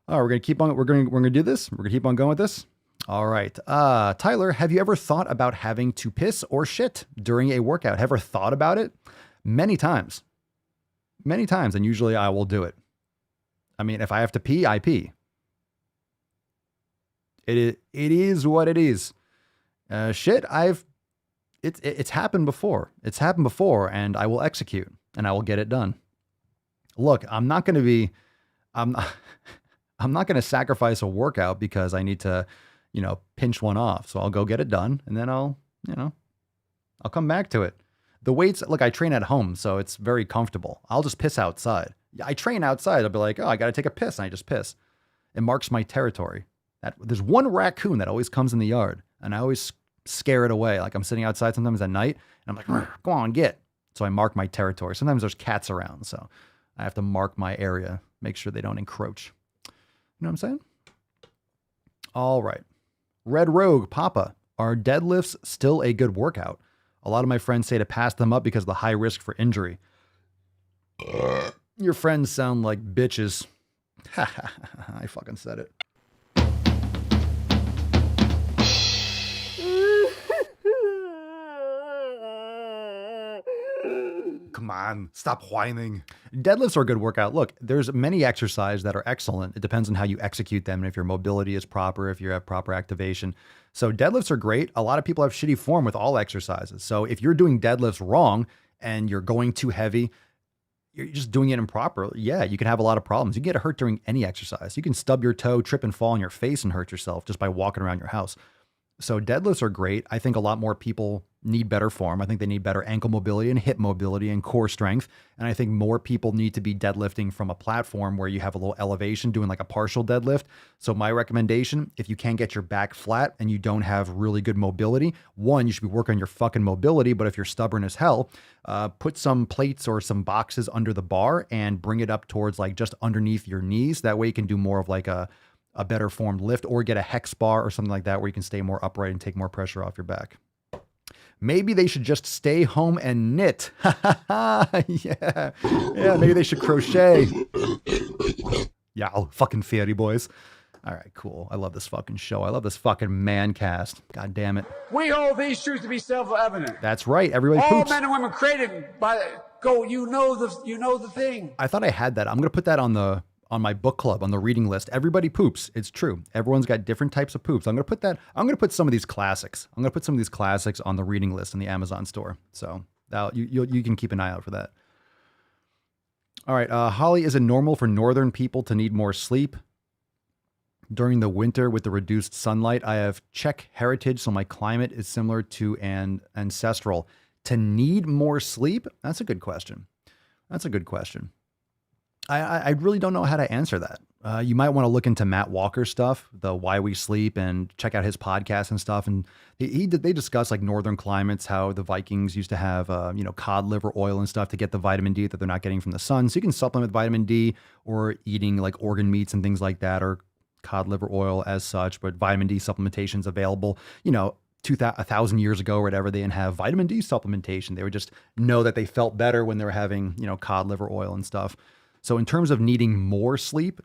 Oh, we're gonna keep on. We're gonna do this. We're gonna keep on going with this. All right. Tyler, have you ever thought about having to piss or shit during a workout? Ever thought about it? Many times, and usually I will do it. I mean, if I have to pee, I pee. It is what it is. Shit, it's happened before. And I will execute and I will get it done. Look, I'm not going to sacrifice a workout because I need to, pinch one off. So I'll go get it done and then I'll come back to it. The weights, look, I train at home, so it's very comfortable. I'll just piss outside. I train outside. I'll be like, oh, I got to take a piss. And I just piss. It marks my territory. There's one raccoon that always comes in the yard and I always scare it away. Like I'm sitting outside sometimes at night and I'm like, go on, get. So I mark my territory. Sometimes there's cats around. So I have to mark my area, make sure they don't encroach. You know what I'm saying? All right. Red Rogue, Papa, are deadlifts still a good workout? A lot of my friends say to pass them up because of the high risk for injury. Your friends sound like bitches. I fucking said it. Come on, stop whining. Deadlifts are a good workout. Look, there's many exercises that are excellent. It depends on how you execute them and if your mobility is proper, if you have proper activation. So deadlifts are great. A lot of people have shitty form with all exercises. So if you're doing deadlifts wrong and you're going too heavy, you're just doing it improperly. Yeah, you can have a lot of problems. You can get hurt during any exercise. You can stub your toe, trip and fall on your face and hurt yourself just by walking around your house. So deadlifts are great. I think a lot more people need better form. I think they need better ankle mobility and hip mobility and core strength. And I think more people need to be deadlifting from a platform where you have a little elevation, doing like a partial deadlift. So my recommendation, if you can't get your back flat and you don't have really good mobility, one, you should be working on your fucking mobility. But if you're stubborn as hell, put some plates or some boxes under the bar and bring it up towards like just underneath your knees. That way you can do more of like a better formed lift, or get a hex bar or something like that where you can stay more upright and take more pressure off your back. Maybe they should just stay home and knit. Yeah, maybe they should crochet. Yeah, fucking fairy boys. All right, cool. I love this fucking show. I love this fucking man cast. God damn it. We hold these truths to be self-evident. That's right. Everybody All poops. men and women created by you know the thing. I thought I had that. I'm gonna put that on my book club, on the reading list. Everybody poops. It's true. Everyone's got different types of poops. I'm going to put some of these classics. I'm going to put some of these classics on the reading list in the Amazon store. So now you can keep an eye out for that. All right. Holly, is it normal for northern people to need more sleep during the winter with the reduced sunlight? I have Czech heritage, so my climate is similar to an ancestral. To need more sleep? That's a good question. That's a good question. I really don't know how to answer that. You might want to look into Matt Walker's stuff, the Why We Sleep, and check out his podcast and stuff. And they discuss like northern climates, how the Vikings used to have, cod liver oil and stuff to get the vitamin D that they're not getting from the sun. So you can supplement vitamin D or eating like organ meats and things like that, or cod liver oil as such. But vitamin D supplementation is available, 1,000 years ago or whatever. They didn't have vitamin D supplementation. They would just know that they felt better when they were having, cod liver oil and stuff. So in terms of needing more sleep,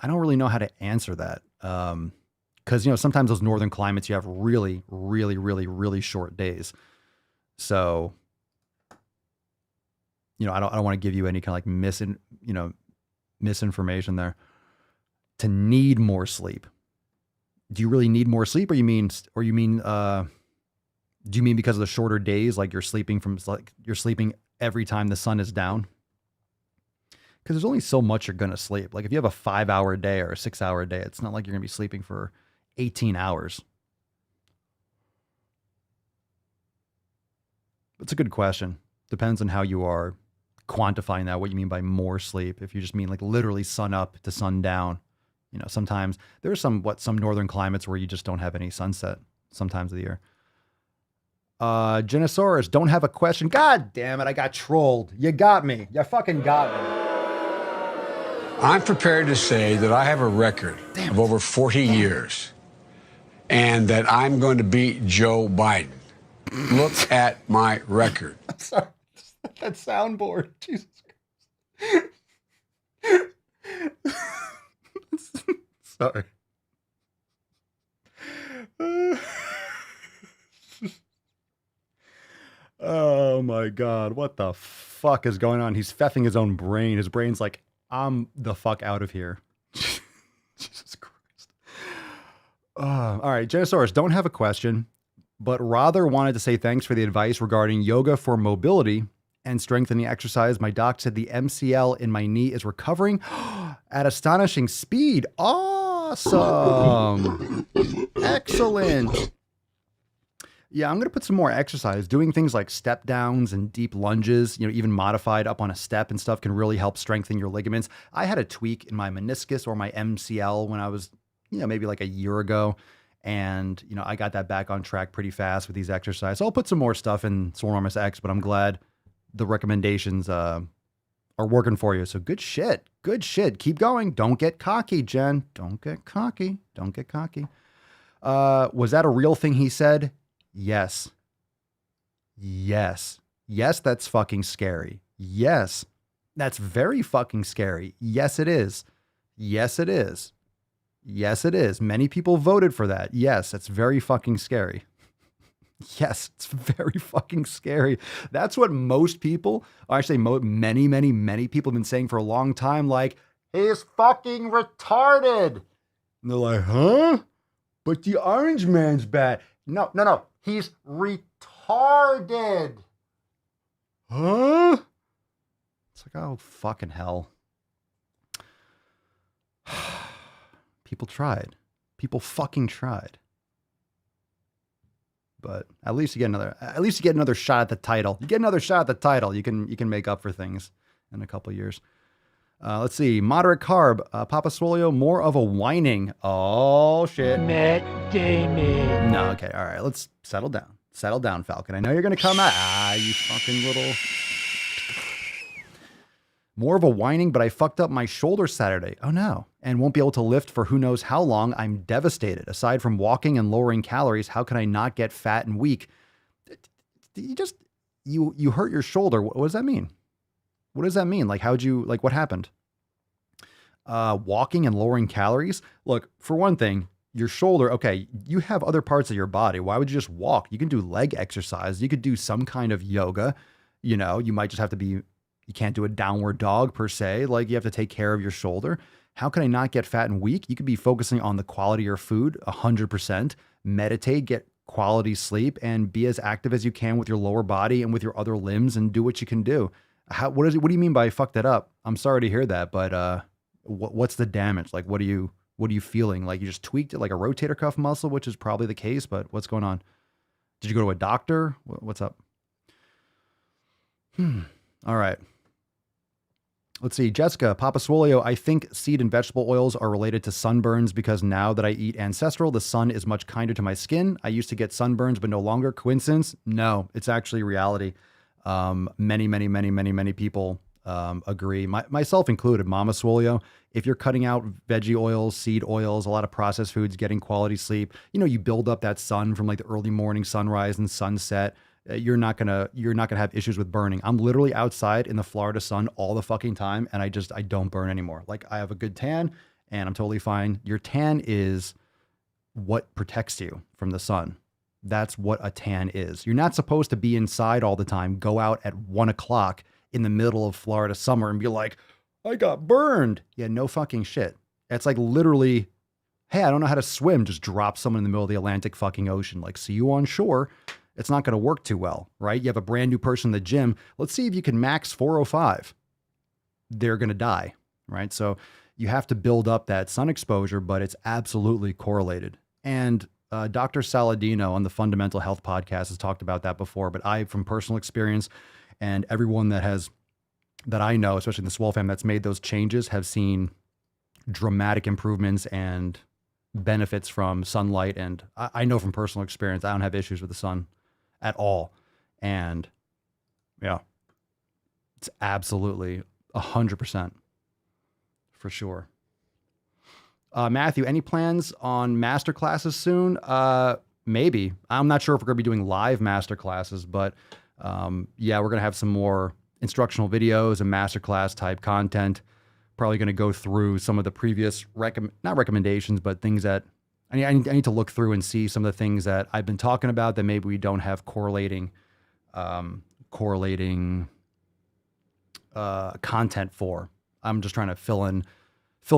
I don't really know how to answer that. Because, sometimes those northern climates, you have really, really, really, really short days. So, I don't want to give you any kind of like misinformation there. To need more sleep. Do you really need more sleep, do you mean because of the shorter days, like you're sleeping every time the sun is down? Because there's only so much you're going to sleep. Like if you have a 5-hour day or a 6-hour day, it's not like you're going to be sleeping for 18 hours. It's a good question. Depends on how you are quantifying that, what you mean by more sleep. If you just mean like literally sun up to sun down. Sometimes there's some northern climates where you just don't have any sunset sometimes of the year. Genosaurus, don't have a question. God damn it, I got trolled. You got me. You fucking got me. I'm prepared to say that I have a record of over 40 years and that I'm going to beat Joe Biden. Look at my record. I'm sorry. That soundboard. Jesus Christ. Sorry. Oh my God. What the fuck is going on? He's feffing his own brain. His brain's like, I'm the fuck out of here. Jesus Christ. All right. Genosaurus, don't have a question, but rather wanted to say thanks for the advice regarding yoga for mobility and strengthening exercise. My doc said the MCL in my knee is recovering at astonishing speed. Awesome. Excellent. Yeah, I'm going to put some more exercise. Doing things like step downs and deep lunges, even modified up on a step and stuff can really help strengthen your ligaments. I had a tweak in my meniscus or my MCL when I was, maybe like a year ago. And, I got that back on track pretty fast with these exercises. So I'll put some more stuff in SwoleNormus X, but I'm glad the recommendations are working for you. So good shit. Good shit. Keep going. Don't get cocky, Jen. Don't get cocky. Don't get cocky. Was that a real thing he said? Yes. Yes. Yes, that's fucking scary. Yes. That's very fucking scary. Yes, it is. Yes, it is. Yes, it is. Many people voted for that. Yes, it's very fucking scary. Yes, it's very fucking scary. That's what most people, or actually many, many, many people have been saying for a long time, like, he's fucking retarded. And they're like, huh? But the orange man's bad. No. He's retarded. Huh? It's like, oh, fucking hell. People tried. People fucking tried. But at least you get another shot at the title. You get another shot at the title. You can make up for things in a couple years. Let's see. Moderate carb. Papa Swolio, more of a whining. Oh, shit. Matt Damon. No, okay. All right. Let's settle down. Settle down, Falcon. I know you're going to come out. You fucking little... More of a whining, but I fucked up my shoulder Saturday. Oh, no. And won't be able to lift for who knows how long. I'm devastated. Aside from walking and lowering calories, how can I not get fat and weak? You hurt your shoulder. What does that mean? What does that mean? Like, what happened? Walking and lowering calories? Look, for one thing, your shoulder, okay, you have other parts of your body. Why would you just walk? You can do leg exercise. You could do some kind of yoga. You might just have to be, you can't do a downward dog per se. Like, you have to take care of your shoulder. How can I not get fat and weak? You could be focusing on the quality of your food 100%. Meditate, get quality sleep, and be as active as you can with your lower body and with your other limbs and do what you can do. What do you mean by fucked it up? I'm sorry to hear that, but what's the damage? Like, what are you feeling? Like you just tweaked it like a rotator cuff muscle, which is probably the case, but what's going on? Did you go to a doctor? What's up? All right. Let's see. Jessica, Papa Swolio, I think seed and vegetable oils are related to sunburns because now that I eat ancestral, the sun is much kinder to my skin. I used to get sunburns, but no longer. Coincidence? No, it's actually reality. Many people agree, myself included. Mama Swolio, if you're cutting out veggie oils, seed oils, a lot of processed foods, getting quality sleep, you build up that sun from like the early morning sunrise and sunset. You're not gonna have issues with burning. I'm literally outside in the Florida sun all the fucking time, and I don't burn anymore. Like I have a good tan, and I'm totally fine. Your tan is what protects you from the sun. That's what a tan is. You're not supposed to be inside all the time. Go out at 1 o'clock in the middle of Florida summer and be like, I got burned. Yeah, no fucking shit. It's like literally, hey, I don't know how to swim. Just drop someone in the middle of the Atlantic fucking ocean. Like, see you on shore. It's not going to work too well, right? You have a brand new person in the gym. Let's see if you can max 405. They're going to die, right? So you have to build up that sun exposure, but it's absolutely correlated. And Dr. Saladino on the Fundamental Health podcast has talked about that before, but from personal experience and everyone that I know, especially in the SwoleFam that's made those changes, have seen dramatic improvements and benefits from sunlight. And I know from personal experience, I don't have issues with the sun at all. And yeah, it's absolutely 100% for sure. Matthew, any plans on master classes soon? Maybe. I'm not sure if we're going to be doing live master classes, but yeah, we're going to have some more instructional videos and masterclass type content. Probably going to go through some of the previous not recommendations, but things that I need to look through and see some of the things that I've been talking about that maybe we don't have correlating content for. I'm just trying to fill in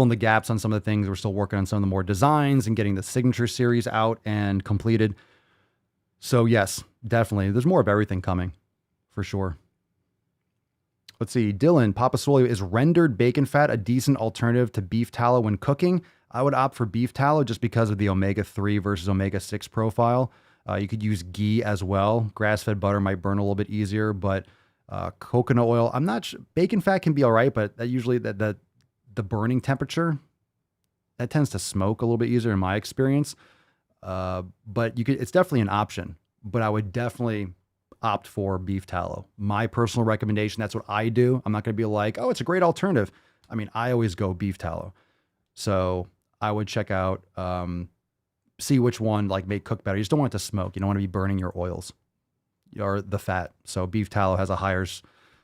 the gaps on some of the things. We're still working on some of the more designs and getting the signature series out and completed. So yes, definitely. There's more of everything coming for sure. Let's see. Dylan, Papa Swolio, is rendered bacon fat a decent alternative to beef tallow when cooking? I would opt for beef tallow just because of the omega-3 versus omega-6 profile. You could use ghee as well. Grass-fed butter might burn a little bit easier, but coconut oil, I'm not sure. Bacon fat can be all right, but that usually the burning temperature, that tends to smoke a little bit easier in my experience. But it's definitely an option, but I would definitely opt for beef tallow. My personal recommendation, that's what I do. I'm not going to be like, oh, it's a great alternative. I mean, I always go beef tallow. So I would check out, see which one like may cook better. You just don't want it to smoke. You don't want to be burning your oils or the fat. So beef tallow has a higher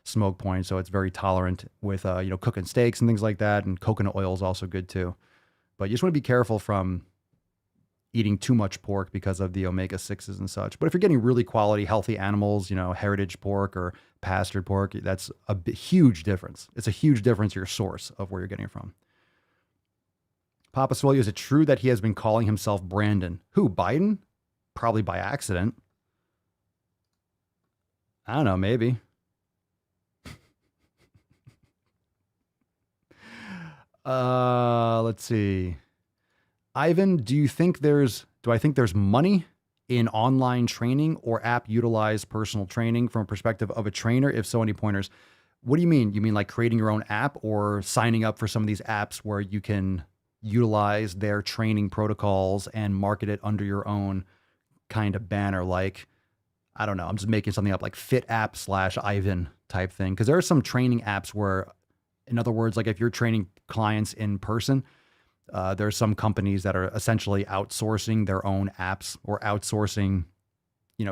smoke point, so it's very tolerant with cooking steaks and things like that. And coconut oil is also good too. But you just want to be careful from eating too much pork because of the omega-6s and such. But if you're getting really quality, healthy animals, heritage pork or pastured pork, that's a huge difference. It's a huge difference your source of where you're getting it from. Papa Swolio, is it true that he has been calling himself Brandon? Who, Biden? Probably by accident. I don't know, maybe. Let's see. Ivan, do I think there's money in online training or app utilized personal training from a perspective of a trainer? If so, any pointers? What do you mean? You mean like creating your own app or signing up for some of these apps where you can utilize their training protocols and market it under your own kind of banner? Like, I don't know, I'm just making something up, like Fit App / Ivan type thing. Because there are some training apps where, in other words, like if you're training clients in person, there are some companies that are essentially outsourcing their own apps or outsourcing,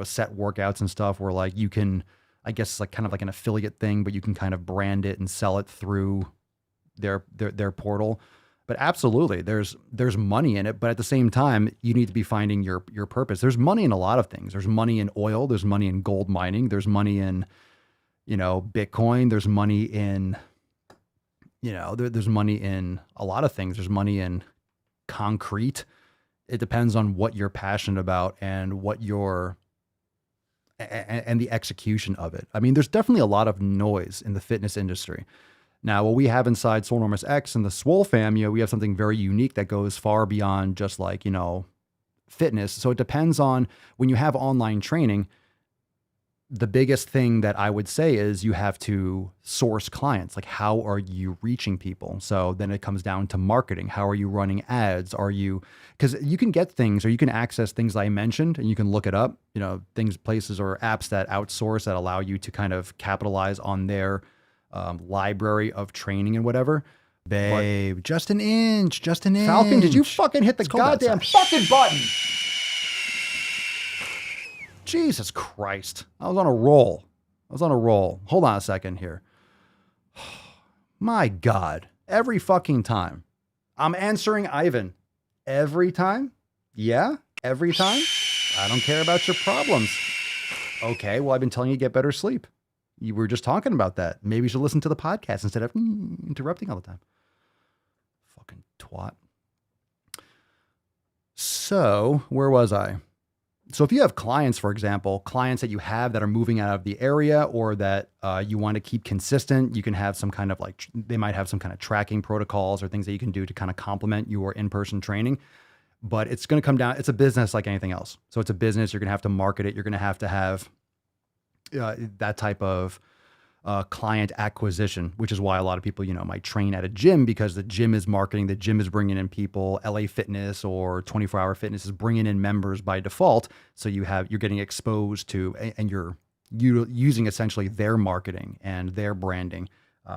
set workouts and stuff where like you can, I guess it's like kind of like an affiliate thing, but you can kind of brand it and sell it through their portal. But absolutely, there's money in it. But at the same time, you need to be finding your purpose. There's money in a lot of things. There's money in oil. There's money in gold mining. There's money in, Bitcoin. There's money in, there's money in a lot of things. There's money in concrete. It depends on what you're passionate about and what and the execution of it. I mean, there's definitely a lot of noise in the fitness industry. Now, what we have inside Swole Enormous X and the SwoleFam, we have something very unique that goes far beyond just like, fitness. So it depends on when you have online training. The biggest thing that I would say is you have to source clients. Like, how are you reaching people? So then it comes down to marketing. How are you running ads? Because you can get things, or you can access things I mentioned and you can look it up, places or apps that outsource that allow you to kind of capitalize on their library of training and whatever. Babe, just an inch. Falcon, did you fucking hit the goddamn fucking button? Jesus Christ. I was on a roll. Hold on a second here. My God. Every fucking time. I'm answering Ivan. Every time? Yeah? Every time? I don't care about your problems. Okay, well, I've been telling you to get better sleep. You were just talking about that. Maybe you should listen to the podcast instead of interrupting all the time. Fucking twat. So, where was I? So if you have clients, for example, clients that you have that are moving out of the area, or that you want to keep consistent, you can have some kind of they might have some kind of tracking protocols or things that you can do to kind of complement your in-person training. But it's going to come down, it's a business like anything else. So it's a business, you're going to have to market it. You're going to have that type of client acquisition, which is why a lot of people, might train at a gym, because the gym is marketing, the gym is bringing in people. LA Fitness or 24 Hour Fitness is bringing in members by default. So you're getting exposed to, and you're using essentially their marketing and their branding,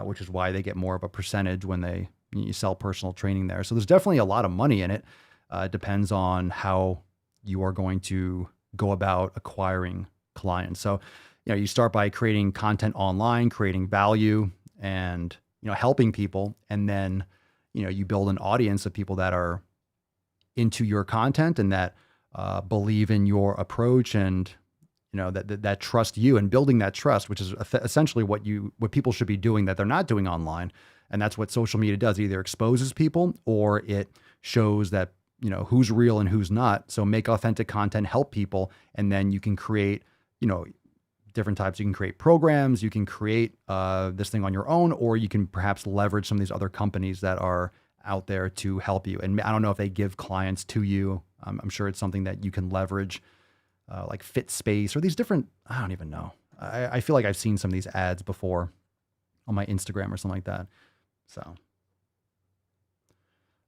which is why they get more of a percentage when you sell personal training there. So there's definitely a lot of money in it. It depends on how you are going to go about acquiring clients. So, you start by creating content online, creating value, and, helping people. And then, you build an audience of people that are into your content and that believe in your approach, and, that trust you, and building that trust, which is essentially what people should be doing that they're not doing online. And that's what social media does. It either exposes people, or it shows that, who's real and who's not. So make authentic content, help people, and then you can create, different types. You can create programs, you can create this thing on your own, or you can perhaps leverage some of these other companies that are out there to help you. And I don't know if they give clients to you. I'm sure it's something that you can leverage, like Fit Space or these different, I don't even know. I feel like I've seen some of these ads before on my Instagram or something like that. So,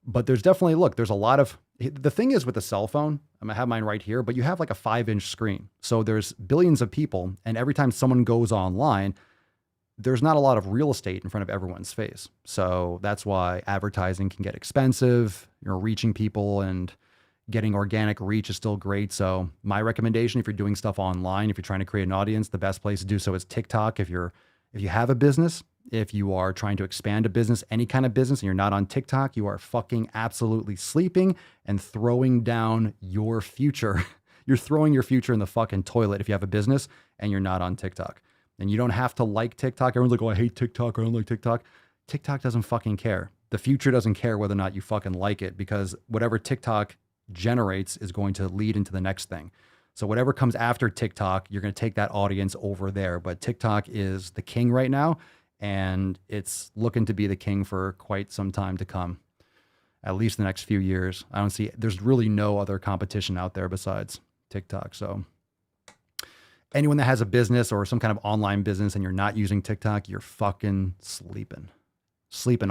but there's definitely, there's a lot of, the thing is with the cell phone, I'm gonna have mine right here, but you have like a 5-inch screen. So there's billions of people, and every time someone goes online, there's not a lot of real estate in front of everyone's face. So that's why advertising can get expensive. You're reaching people, and getting organic reach is still great. So my recommendation, if you're doing stuff online, if you're trying to create an audience, the best place to do so is TikTok. If you have a business, if you are trying to expand a business, any kind of business, and you're not on TikTok, you are fucking absolutely sleeping and throwing down your future. You're throwing your future in the fucking toilet if you have a business and you're not on TikTok. And you don't have to like TikTok. Everyone's like, oh, I hate TikTok, or I don't like TikTok. TikTok doesn't fucking care. The future doesn't care whether or not you fucking like it, because whatever TikTok generates is going to lead into the next thing. So whatever comes after TikTok, you're going to take that audience over there. But TikTok is the king right now, and it's looking to be the king for quite some time to come, at least the next few years. There's really no other competition out there besides TikTok. So anyone that has a business or some kind of online business and you're not using TikTok, you're fucking sleeping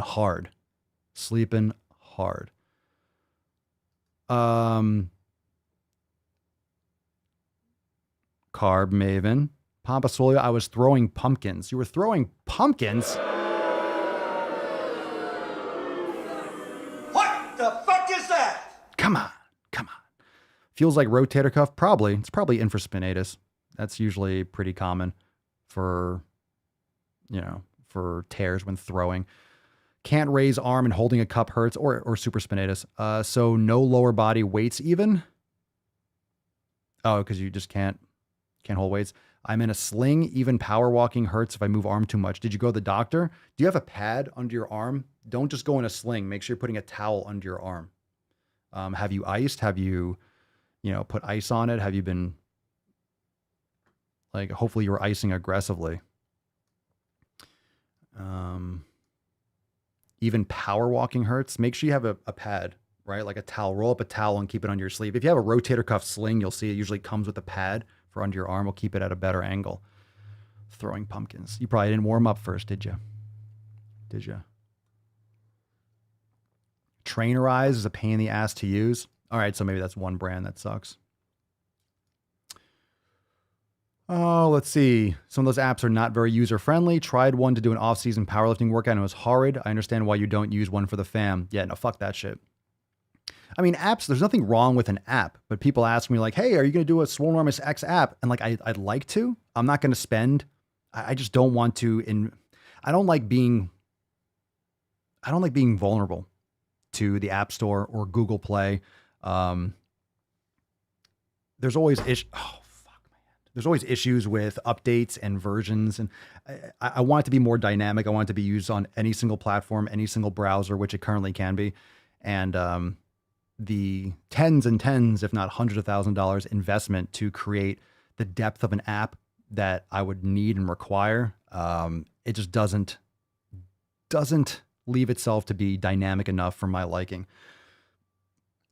hard. Carb Maven. Pampa Swole, I was throwing pumpkins. You were throwing pumpkins? What the fuck is that? Come on. Feels like rotator cuff? Probably. It's probably infraspinatus. That's usually pretty common for tears when throwing. Can't raise arm and holding a cup hurts, or supraspinatus. So no lower body weights even? Oh, because you just can't hold weights. I'm in a sling. Even power walking hurts if I move arm too much. Did you go to the doctor? Do you have a pad under your arm? Don't just go in a sling. Make sure you're putting a towel under your arm. Have you iced? Have you, put ice on it? Have you been, Like, hopefully you were icing aggressively. Even power walking hurts. Make sure you have a pad, right? Like a towel. Roll up a towel and keep it under your sleeve. If you have a rotator cuff sling, you'll see it usually comes with a pad for under your arm. Will keep it at a better angle. Throwing pumpkins. You probably didn't warm up first, did you? Did you? Trainerize is a pain in the ass to use. All right, so maybe that's one brand that sucks. Oh, let's see. Some of those apps are not very user-friendly. Tried one to do an off-season powerlifting workout and it was horrid. I understand why you don't use one for the fam. Yeah, no, fuck that shit. I mean, apps, there's nothing wrong with an app, but people ask me like, hey, are you going to do a Swolenormous X app? And like, I'd like to. I'm not going to spend. I just don't want to. I don't like being vulnerable to the App Store or Google Play. There's always There's always issues with updates and versions, and I want it to be more dynamic. I want it to be used on any single platform, any single browser, which it currently can be. And the tens and tens, if not hundreds of $1,000s investment to create the depth of an app that I would need and require, it just doesn't leave itself to be dynamic enough for my liking.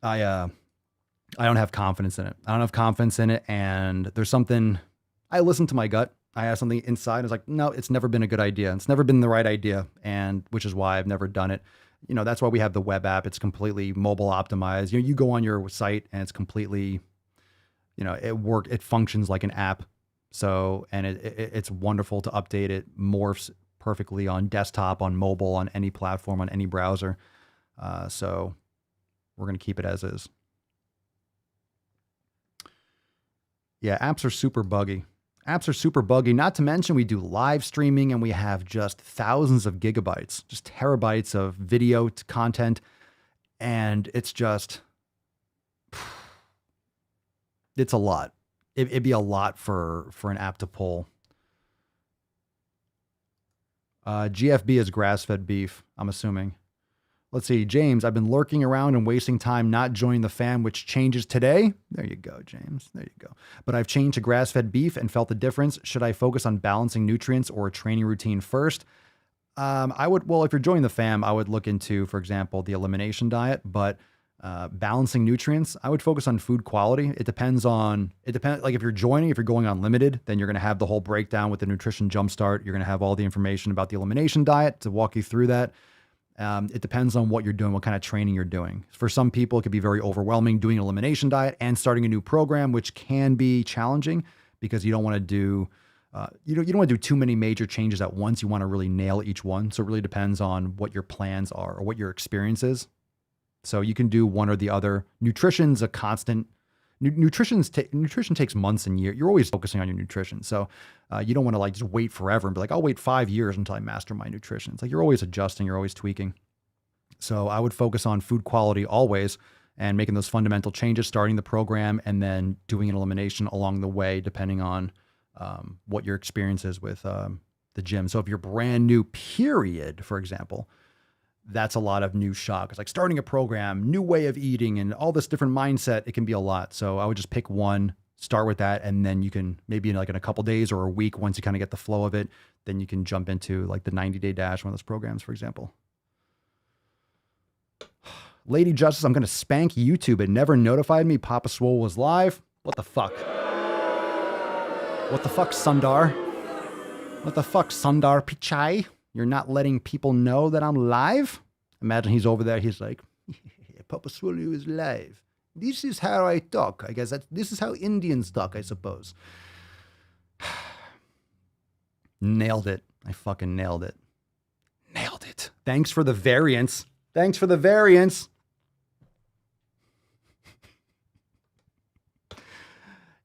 I don't have confidence in it. And there's something, I listen to my gut. I have something inside. It's like, no, it's never been a good idea. It's never been the right idea. And which is why I've never done it. You know, that's why we have the web app. It's completely mobile optimized. You know, you go on your site and it's completely, you know, it functions like an app. So, and it's wonderful to update. It morphs perfectly on desktop, on mobile, on any platform, on any browser. So we're going to keep it as is. Yeah, apps are super buggy. Not to mention we do live streaming and we have just thousands of gigabytes, just terabytes of video content. And it's just, it's a lot. It'd be a lot for an app to pull. GFB is grass-fed beef, I'm assuming. Let's see, James, I've been lurking around and wasting time not joining the fam, which changes today. There you go, James. There you go. But I've changed to grass-fed beef and felt the difference. Should I focus on balancing nutrients or a training routine first? If you're joining the fam, I would look into, for example, the elimination diet, but balancing nutrients, I would focus on food quality. It depends. Like if you're going on limited, then you're going to have the whole breakdown with the nutrition jumpstart. You're going to have all the information about the elimination diet to walk you through that. It depends on what you're doing, what kind of training you're doing. For some people, it could be very overwhelming doing an elimination diet and starting a new program, which can be challenging because you don't want to do, you don't want to do too many major changes at once. You want to really nail each one. So it really depends on what your plans are or what your experience is. So you can do one or the other. Nutrition's a constant. Nutrition takes months and years. You're always focusing on your nutrition. So you don't want to like just wait forever and be like, I'll wait 5 years until I master my nutrition. It's like you're always adjusting, you're always tweaking. So I would focus on food quality always and making those fundamental changes, starting the program and then doing an elimination along the way, depending on what your experience is with the gym. So if you're brand new, period, for example, that's a lot of new shock. It's like starting a program, new way of eating and all this different mindset. It can be a lot. So I would just pick one, start with that. And then you can maybe in a couple days or a week, once you kind of get the flow of it, then you can jump into like the 90-day dash, one of those programs, for example. Lady Justice, I'm going to spank YouTube. It never notified me Papa Swole was live. What the fuck? What the fuck, Sundar? What the fuck, Sundar Pichai? You're not letting people know that I'm live? Imagine he's over there. He's like, Papa Swole is live. This is how I talk. I guess this is how Indians talk, I suppose. Nailed it. I fucking nailed it. Nailed it. Thanks for the variance.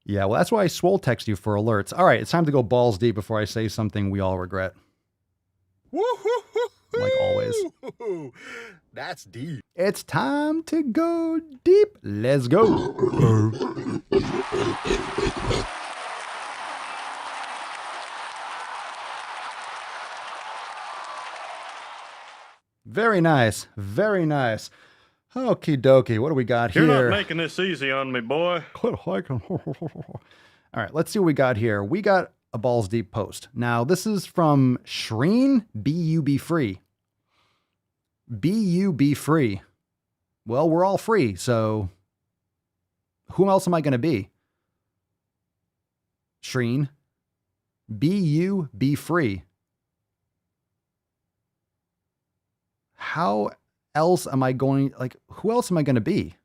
Yeah, well, that's why I swole text you for alerts. All right, it's time to go balls deep before I say something we all regret. Like always. That's deep. It's time to go deep. Let's go. Very nice. Very nice. Okie dokie. What do we got here? You're not making this easy on me, boy. All right, let's see what we got here. We got a balls deep post. Now, this is from Shreen, B-U-B free. B-U-B free. Well, we're all free, so who else am I going to be? Shreen, B-U-B free. How else am I going, like, who else am I going to be?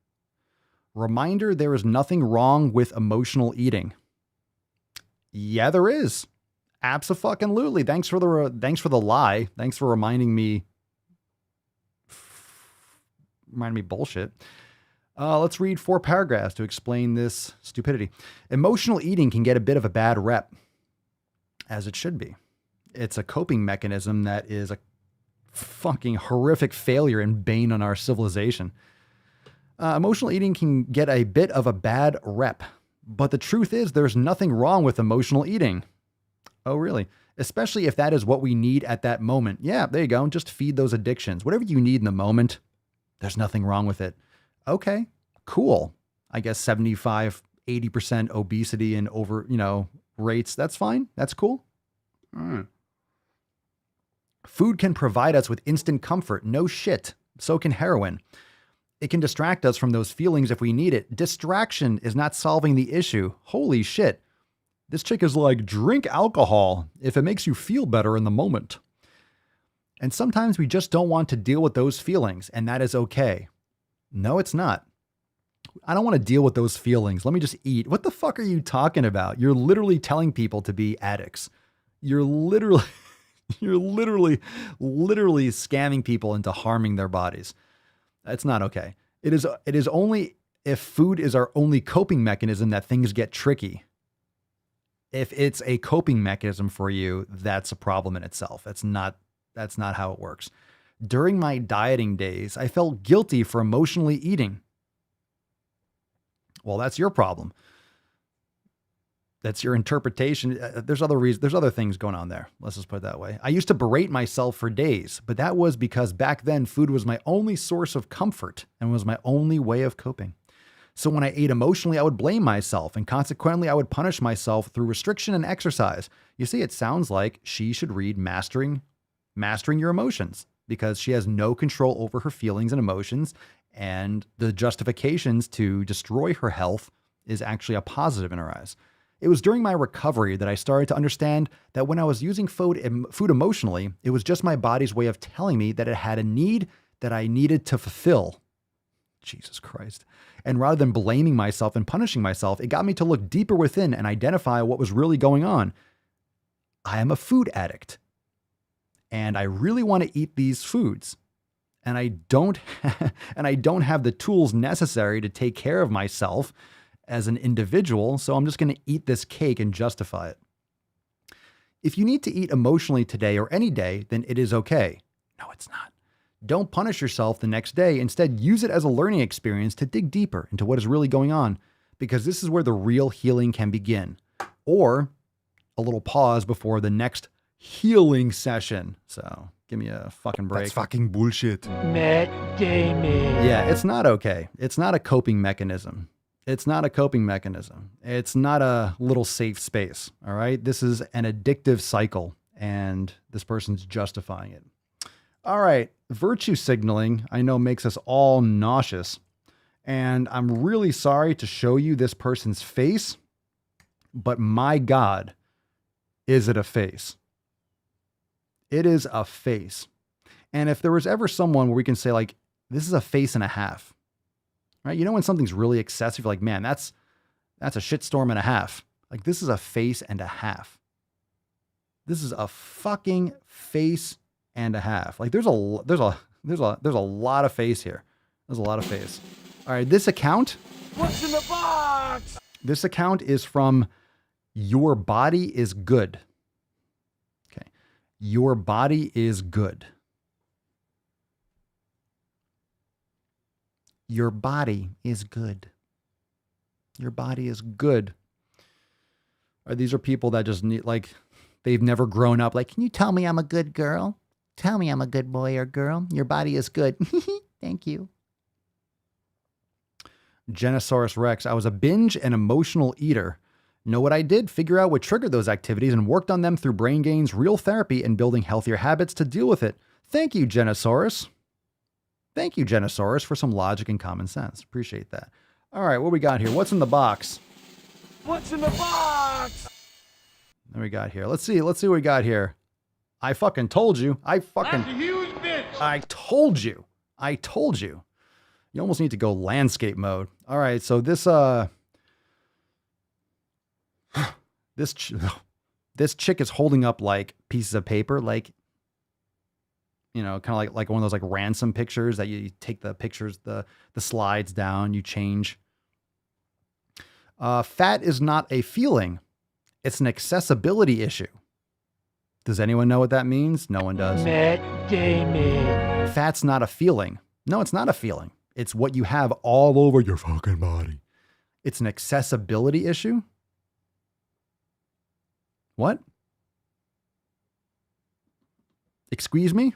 Reminder, there is nothing wrong with emotional eating. Yeah, there is. Abso-fucking-lutely. Thanks for the lie. Thanks for reminding me bullshit. Let's read 4 paragraphs to explain this stupidity. Emotional eating can get a bit of a bad rep, as it should be. It's a coping mechanism that is a fucking horrific failure and bane on our civilization. Emotional eating can get a bit of a bad rep, but the truth is there's nothing wrong with emotional eating. Oh, really? Especially if that is what we need at that moment. Yeah, there you go. Just feed those addictions. Whatever you need in the moment, there's nothing wrong with it. Okay, cool. I guess 75, 80% obesity and over, rates. That's fine. That's cool. All right. Food can provide us with instant comfort. No shit. So can heroin. It can distract us from those feelings if we need it. Distraction is not solving the issue. Holy shit. This chick is like, drink alcohol if it makes you feel better in the moment. And sometimes we just don't want to deal with those feelings, and that is okay. No, it's not. I don't want to deal with those feelings. Let me just eat. What the fuck are you talking about? You're literally telling people to be addicts. You're literally scamming people into harming their bodies. That's not okay. It is only if food is our only coping mechanism that things get tricky. If it's a coping mechanism for you, that's a problem in itself. That's not how it works. During my dieting days, I felt guilty for emotionally eating. Well, that's your problem. That's your interpretation. There's other reasons. There's other things going on there. Let's just put it that way. I used to berate myself for days, but that was because back then food was my only source of comfort and was my only way of coping. So when I ate emotionally, I would blame myself, and consequently, I would punish myself through restriction and exercise. You see, it sounds like she should read Mastering Your Emotions, because she has no control over her feelings and emotions, and the justifications to destroy her health is actually a positive in her eyes. It was during my recovery that I started to understand that when I was using food emotionally, it was just my body's way of telling me that it had a need that I needed to fulfill. Jesus Christ. And rather than blaming myself and punishing myself, it got me to look deeper within and identify what was really going on. I am a food addict, and I really want to eat these foods. And I don't have the tools necessary to take care of myself as an individual, so I'm just going to eat this cake and justify it. If you need to eat emotionally today or any day, then it is okay. No, it's not. Don't punish yourself the next day. Instead, use it as a learning experience to dig deeper into what is really going on, because this is where the real healing can begin. Or a little pause before the next healing session. So give me a fucking break. That's fucking bullshit. Matt Damon. Yeah, it's not okay. It's not a coping mechanism. It's not a coping mechanism. It's not a little safe space. All right. This is an addictive cycle, and this person's justifying it. All right. Virtue signaling, I know, makes us all nauseous. And I'm really sorry to show you this person's face, but my God, is it a face? It is a face. And if there was ever someone where we can say, like, this is a face and a half, right? You know, when something's really excessive, you're like, man, that's a shitstorm and a half. Like, this is a face and a half. This is a fucking face and a half. Like, there's a lot of face here. There's a lot of face. All right, this account. What's in the box? This account is from Your Body is Good. Okay. Your Body is Good. Your body is good. Your body is good. These are people that just need, like, they've never grown up. Like, can you tell me I'm a good girl? Tell me I'm a good boy or girl. Your body is good. Thank you. Genosaurus Rex. I was a binge and emotional eater. Know what I did? Figure out what triggered those activities and worked on them through brain gains, real therapy, and building healthier habits to deal with it. Thank you, Genosaurus. Thank you, Genosaurus, for some logic and common sense. Appreciate that. All right, what we got here? What's in the box? What's in the box? What we got here? Let's see what we got here. I fucking told you. That's a huge bitch. I told you. I told you. You almost need to go landscape mode. All right, so this this chick is holding up like pieces of paper, like, you know, kind of like one of those like ransom pictures that you take the pictures, the slides down, you change. Fat is not a feeling. It's an accessibility issue. Does anyone know what that means? No one does. Matt Damon. Fat's not a feeling. No, it's not a feeling. It's what you have all over your fucking body. It's an accessibility issue. What? Excuse me?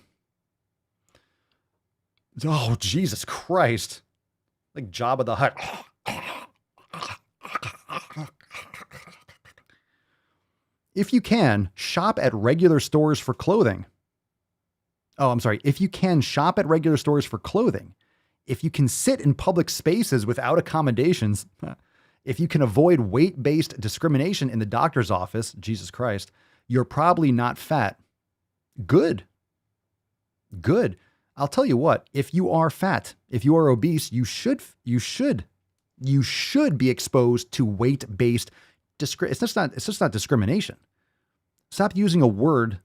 Oh, Jesus Christ. Like Jabba the Hutt. If you can, shop at regular stores for clothing. Oh, I'm sorry. If you can, shop at regular stores for clothing. If you can sit in public spaces without accommodations. If you can avoid weight-based discrimination in the doctor's office, Jesus Christ, you're probably not fat. Good. Good. I'll tell you what, if you are fat, if you are obese, you should be exposed to weight-based it's just not discrimination. Stop using a word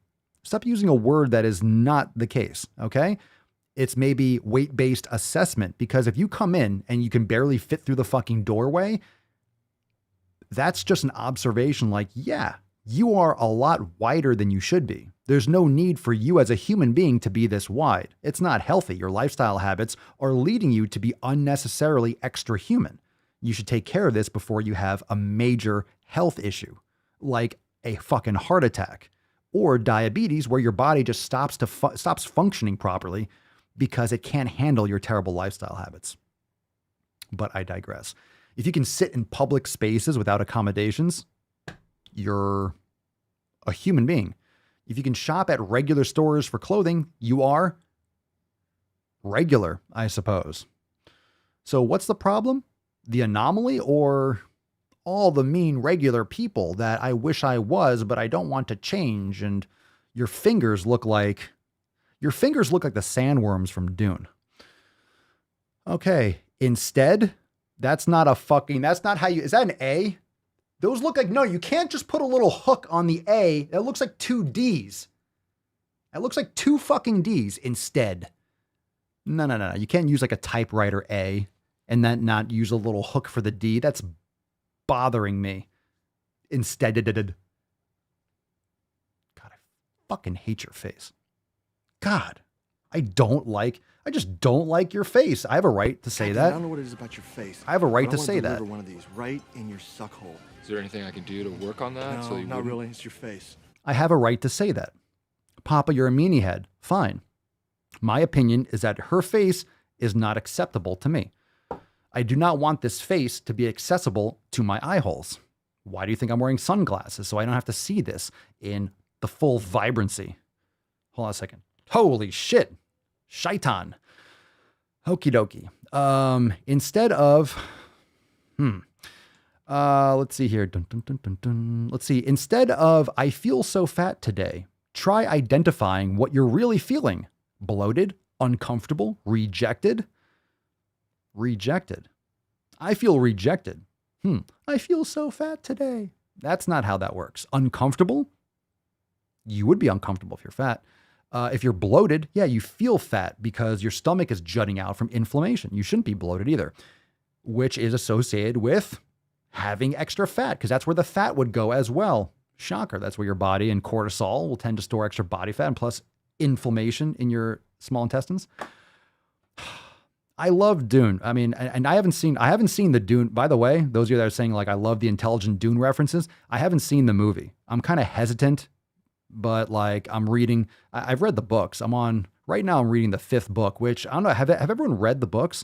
that is not the case, okay? It's maybe weight-based assessment, because if you come in and you can barely fit through the fucking doorway, that's just an observation like, yeah, you are a lot wider than you should be. There's no need for you as a human being to be this wide. It's not healthy. Your lifestyle habits are leading you to be unnecessarily extra human. You should take care of this before you have a major health issue, like a fucking heart attack or diabetes, where your body just stops functioning properly because it can't handle your terrible lifestyle habits. But I digress. If you can sit in public spaces without accommodations, you're a human being. If you can shop at regular stores for clothing, you are regular, I suppose. So what's the problem? The anomaly, or all the mean regular people that I wish I was, but I don't want to change? And your fingers look like the sandworms from Dune. Okay. Instead, that's not how you, is that an A? Those look like, no, you can't just put a little hook on the A. That looks like two D's. That looks like two fucking D's instead. No. You can't use like a typewriter A and then not use a little hook for the D. That's bothering me. Instead. God, I fucking hate your face. God, I just don't like your face. I have a right to say that. I don't know what it is about your face. I have a right to say that. One of these right in your suck hole. Is there anything I can do to work on that? No, not really. It's your face. I have a right to say that. Papa, you're a meanie head. Fine. My opinion is that her face is not acceptable to me. I do not want this face to be accessible to my eye holes. Why do you think I'm wearing sunglasses? So I don't have to see this in the full vibrancy. Hold on a second. Holy shit. Shaitan. Okie dokie. Instead of, let's see here. Let's see. Instead of, I feel so fat today, try identifying what you're really feeling. Bloated, uncomfortable, rejected. Rejected. I feel rejected. I feel so fat today. That's not how that works. Uncomfortable? You would be uncomfortable if you're fat. If you're bloated, yeah, you feel fat because your stomach is jutting out from inflammation. You shouldn't be bloated either, which is associated with having extra fat, because that's where the fat would go as well. Shocker. That's where your body and cortisol will tend to store extra body fat, and plus inflammation in your small intestines. I love Dune. I mean, and I haven't seen the Dune. By the way, those of you that are saying like, I love the intelligent Dune references, I haven't seen the movie. I'm kind of hesitant, but like I've read the books. Right now I'm reading the 5th book, which I don't know. Have everyone read the books?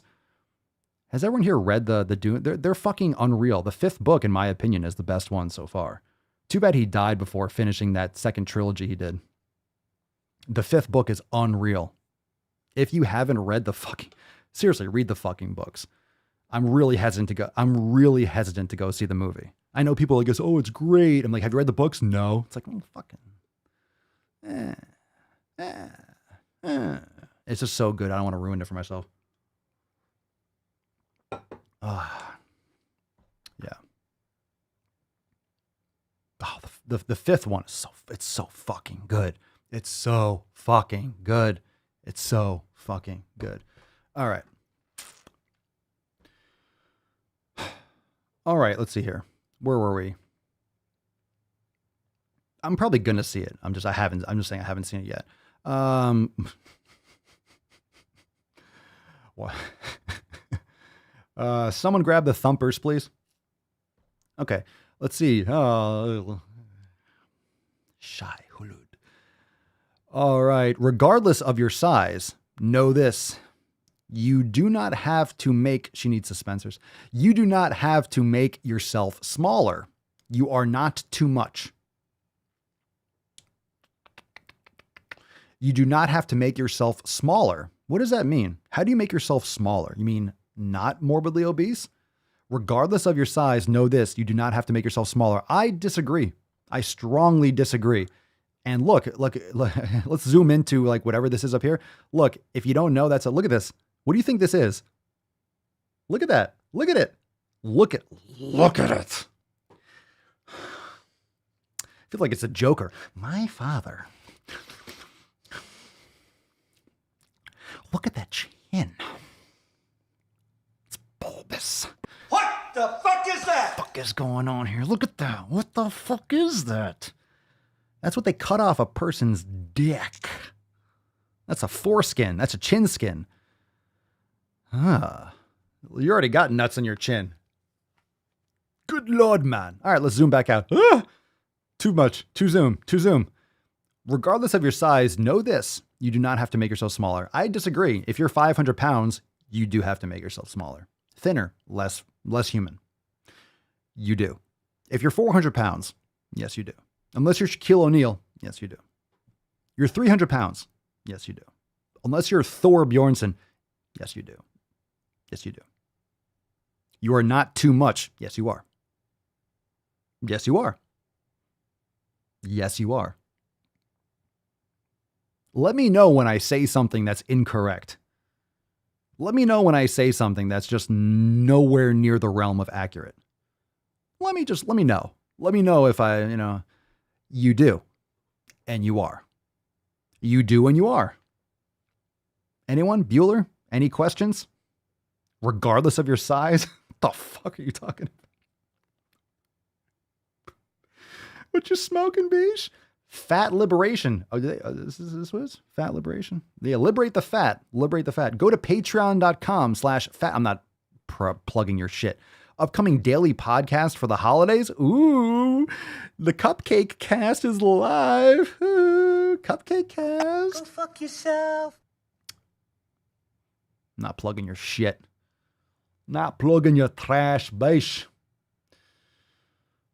Has everyone here read the Dune? They're fucking unreal. The 5th book, in my opinion, is the best one so far. Too bad he died before finishing that second trilogy he did. The 5th book is unreal. If you haven't read seriously, read the fucking books. I'm really hesitant to go see the movie. I know people like, oh, it's great. I'm like, have you read the books? No. It's like, oh, fucking. It's just so good. I don't want to ruin it for myself. Yeah. Oh, the 5th one is it's so fucking good. It's so fucking good. It's so fucking good. All right. All right, let's see here. Where were we? I'm probably gonna see it. I'm just saying I haven't seen it yet. What? Someone grab the thumpers, please. Okay, let's see. Shy hulud. All right. Regardless of your size, know this. You do not have to make, she needs suspensors. You do not have to make yourself smaller. You are not too much. You do not have to make yourself smaller. What does that mean? How do you make yourself smaller? You mean not morbidly obese? Regardless of your size, know this. You do not have to make yourself smaller. I disagree. I strongly disagree. And look, let's zoom into like whatever this is up here. Look, if you don't know, look at this. What do you think this is? Look at that. Look at it. Look at it. I feel like it's a Joker. My father. Look at that chin. It's bulbous. What the fuck is that? What the fuck is going on here? Look at that. What the fuck is that? That's what they cut off a person's dick. That's a foreskin. That's a chin skin. You already got nuts on your chin. Good Lord, man. All right, let's zoom back out. Too much. Too zoom. Regardless of your size, know this. You do not have to make yourself smaller. I disagree. If you're 500 pounds, you do have to make yourself smaller. Thinner, less human. You do. If you're 400 pounds, yes, you do. Unless you're Shaquille O'Neal, yes, you do. You're 300 pounds, yes, you do. Unless you're Thor Bjornsson, yes, you do. Yes, you do. You are not too much. Yes, you are. Yes, you are. Yes, you are. Let me know when I say something that's incorrect. Let me know when I say something that's just nowhere near the realm of accurate. Let me know. Let me know if you do and you are. You do and you are. Anyone? Bueller? Any questions? Regardless of your size? What the fuck are you talking about? What you smoking, Beesh? Fat liberation. Oh, this was fat liberation? Yeah, liberate the fat. Liberate the fat. Go to patreon.com/fat. I'm not plugging your shit. Upcoming daily podcast for the holidays. Ooh, the Cupcake Cast is live. Ooh, Cupcake Cast. Go fuck yourself. Not plugging your shit. Not plugging your trash, Beesh.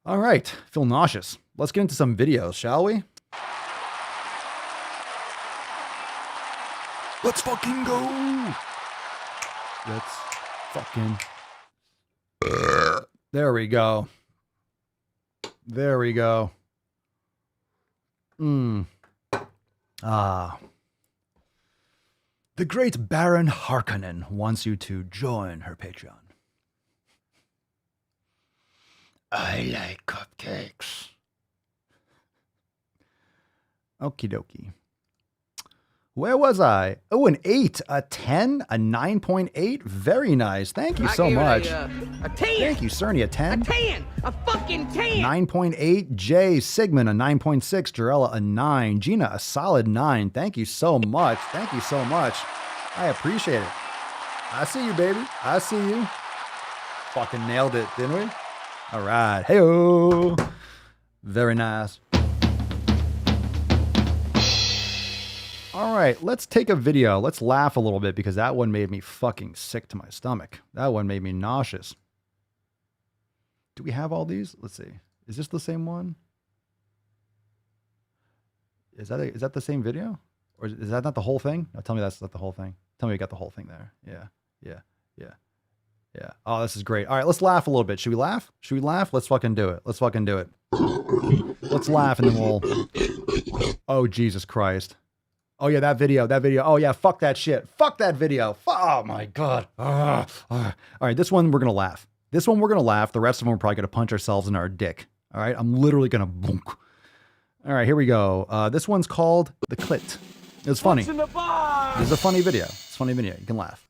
All right, feel nauseous. Let's get into some videos, shall we? Let's fucking go. Let's fucking. There we go. There we go. The great Baron Harkonnen wants you to join her Patreon. I like cupcakes. Okie dokie. Where was I? Oh, an 8, a 10, a 9.8. Very nice. Thank you so much. A 10. Thank you, Cerny. A 10? A 10. A fucking 10. 9.8. Jay Sigmund, a 9.6. Jarella, a 9. Gina, a solid 9. Thank you so much. Thank you so much. I appreciate it. I see you, baby. I see you. Fucking nailed it, didn't we? All right. Hey-o. Very nice. All right, let's take a video. Let's laugh a little bit because that one made me fucking sick to my stomach. That one made me nauseous. Do we have all these? Let's see. Is this the same one? Is that the same video? Or is that not the whole thing? No, tell me that's not the whole thing. Tell me we got the whole thing there. Yeah. Oh, this is great. All right, let's laugh a little bit. Should we laugh? Should we laugh? Let's fucking do it. Let's fucking do it. Let's laugh and then we'll... Oh, Jesus Christ. Oh, yeah, that video. Oh, yeah, fuck that shit. Fuck that video. Oh, my God. All right, this one we're going to laugh. This one we're going to laugh. The rest of them we're probably going to punch ourselves in our dick. All right, I'm literally going to boom. All right, here we go. This one's called The Clit. It's funny. This is a funny video. It's a funny video. You can laugh.